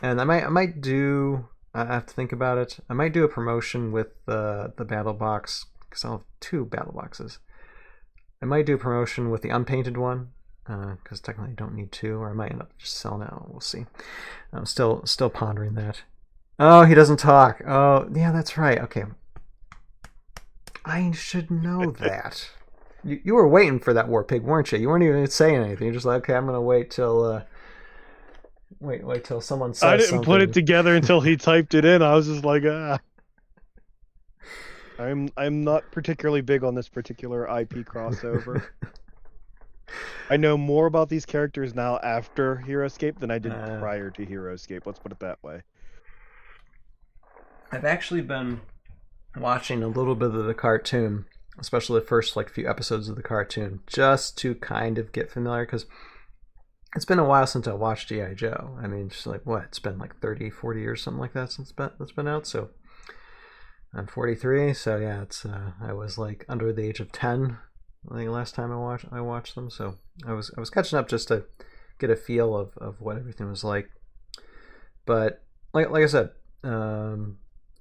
I might do. I have to think about it. I might do a promotion with the Battle Box because I'll have 2 Battle Boxes. I might do a promotion with the unpainted one. Because technically I don't need 2, or I might end up just selling it. We'll see. I'm still pondering that. Oh, he doesn't talk. Oh, yeah, that's right. Okay, I should know that. You were waiting for that Warpig, weren't you? You weren't even saying anything. You're just like, okay, I'm gonna wait till wait till someone says I didn't something. put it together until he typed it in. I was just like, I'm not particularly big on this particular IP crossover. I know more about these characters now after Heroscape than I did prior to Heroscape. Let's put it that way. I've actually been watching a little bit of the cartoon, especially the first few episodes of the cartoon, just to kind of get familiar, because it's been a while since I watched G.I. Joe. I mean, just it's been 30, 40 years, something like that since it's been out. So I'm 43, so yeah, it's I was under the age of 10. I think last time I watched them, so I was catching up just to get a feel of what everything was like. But like I said,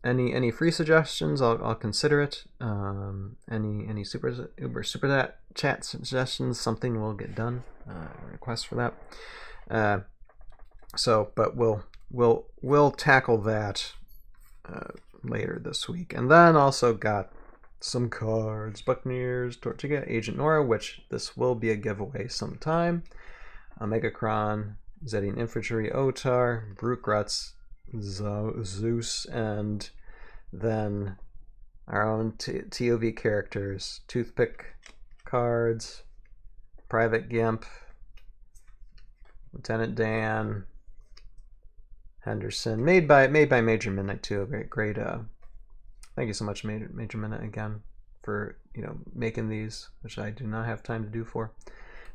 any free suggestions, I'll consider it. Any super chat suggestions, something will get done. Request for that. But we'll tackle that later this week, and then also got some cards: Buccaneers, Tortuga, Agent Nora, which this will be a giveaway sometime. Megacron, Zedian Infantry, Otar, Brute Gruts, Zeus, and then our own ToV characters: Toothpick cards, Private Gimp, Lieutenant Dan, Henderson, made by Major Midnight too. A great thank you so much, Major Minute, again, for making these, which I do not have time to do for.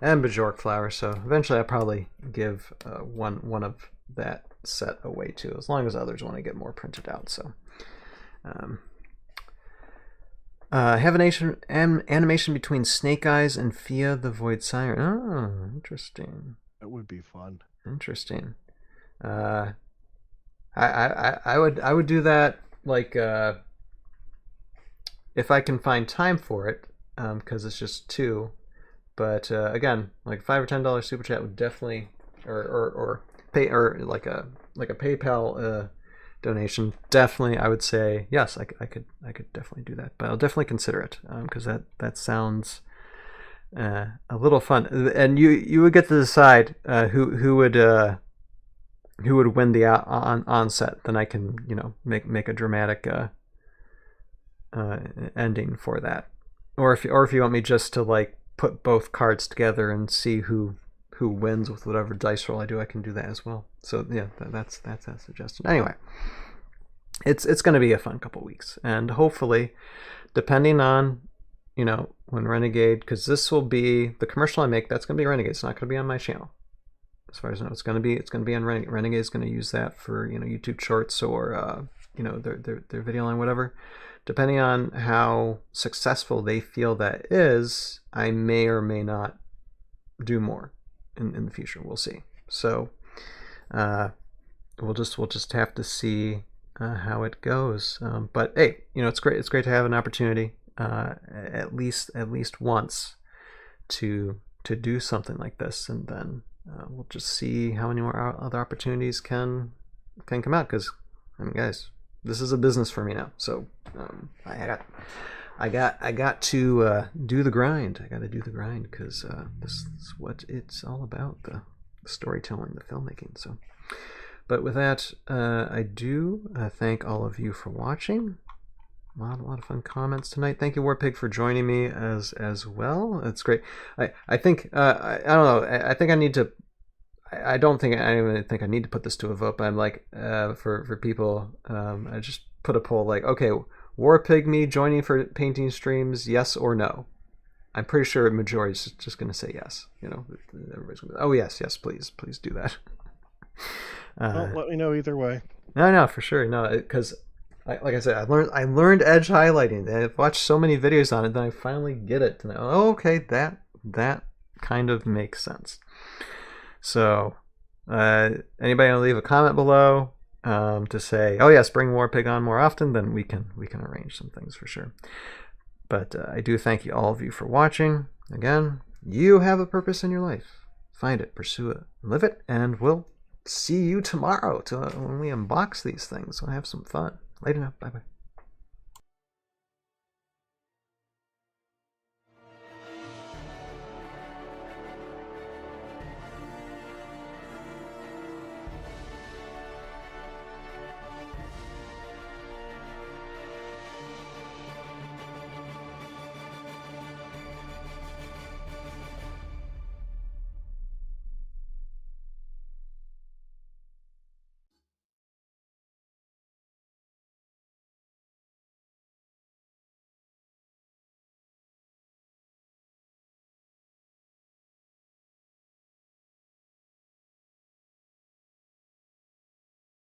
and Bajork flower. So eventually I'll probably give one of that set away too, as long as others want to get more printed out. So have an animation between Snake Eyes and Fia the Void Siren. Oh, interesting. That would be fun. Interesting. I would do that, like, if I can find time for it, because it's just 2. But again, like $5 or $10 super chat would definitely, or pay, or like a PayPal donation, definitely. I would say yes. I could definitely do that, but I'll definitely consider it, because that sounds a little fun. And you would get to decide who would win the onset. Then I can make a dramatic ending for that. Or if you want me just to like put both cards together and see who wins with whatever dice roll I do, I can do that as well. So yeah, that's that suggestion. Anyway, it's going to be a fun couple weeks, and hopefully, depending on when Renegade, because this will be the commercial I make, that's going to be Renegade. It's not going to be on my channel, as far as I know. It's going to be on Renegade. Renegade is going to use that for YouTube Shorts or their video line, whatever. Depending on how successful they feel that is, I may or may not do more in the future. We'll see. So we'll just have to see how it goes. But hey, it's great. It's great to have an opportunity at least once to do something like this, and then we'll just see how many more other opportunities can come out. Because guys, this is a business for me now, so I got to do the grind. I got to do the grind, because this is what it's all about: the storytelling, the filmmaking. So, but with that, I do thank all of you for watching. A lot of fun comments tonight. Thank you, Warpig, for joining me as well. It's great. I think I don't know. I think I need to. I don't even think I need to put this to a vote, but I'm like, for people, I just put a poll like, okay, Warpig me joining for painting streams, yes or no? I'm pretty sure a majority is just going to say yes. Everybody's going to, oh yes, please do that. Well, let me know either way. No, for sure. No, because like I said, I learned edge highlighting. I've watched so many videos on it, then I finally get it. And okay, that kind of makes sense. So, anybody want to leave a comment below to say, oh yes, bring Warpig on more often? Then we can arrange some things for sure. But I do thank you, all of you, for watching. Again, you have a purpose in your life. Find it, pursue it, live it, and we'll see you tomorrow when we unbox these things. We'll have some fun. Later now. Bye bye.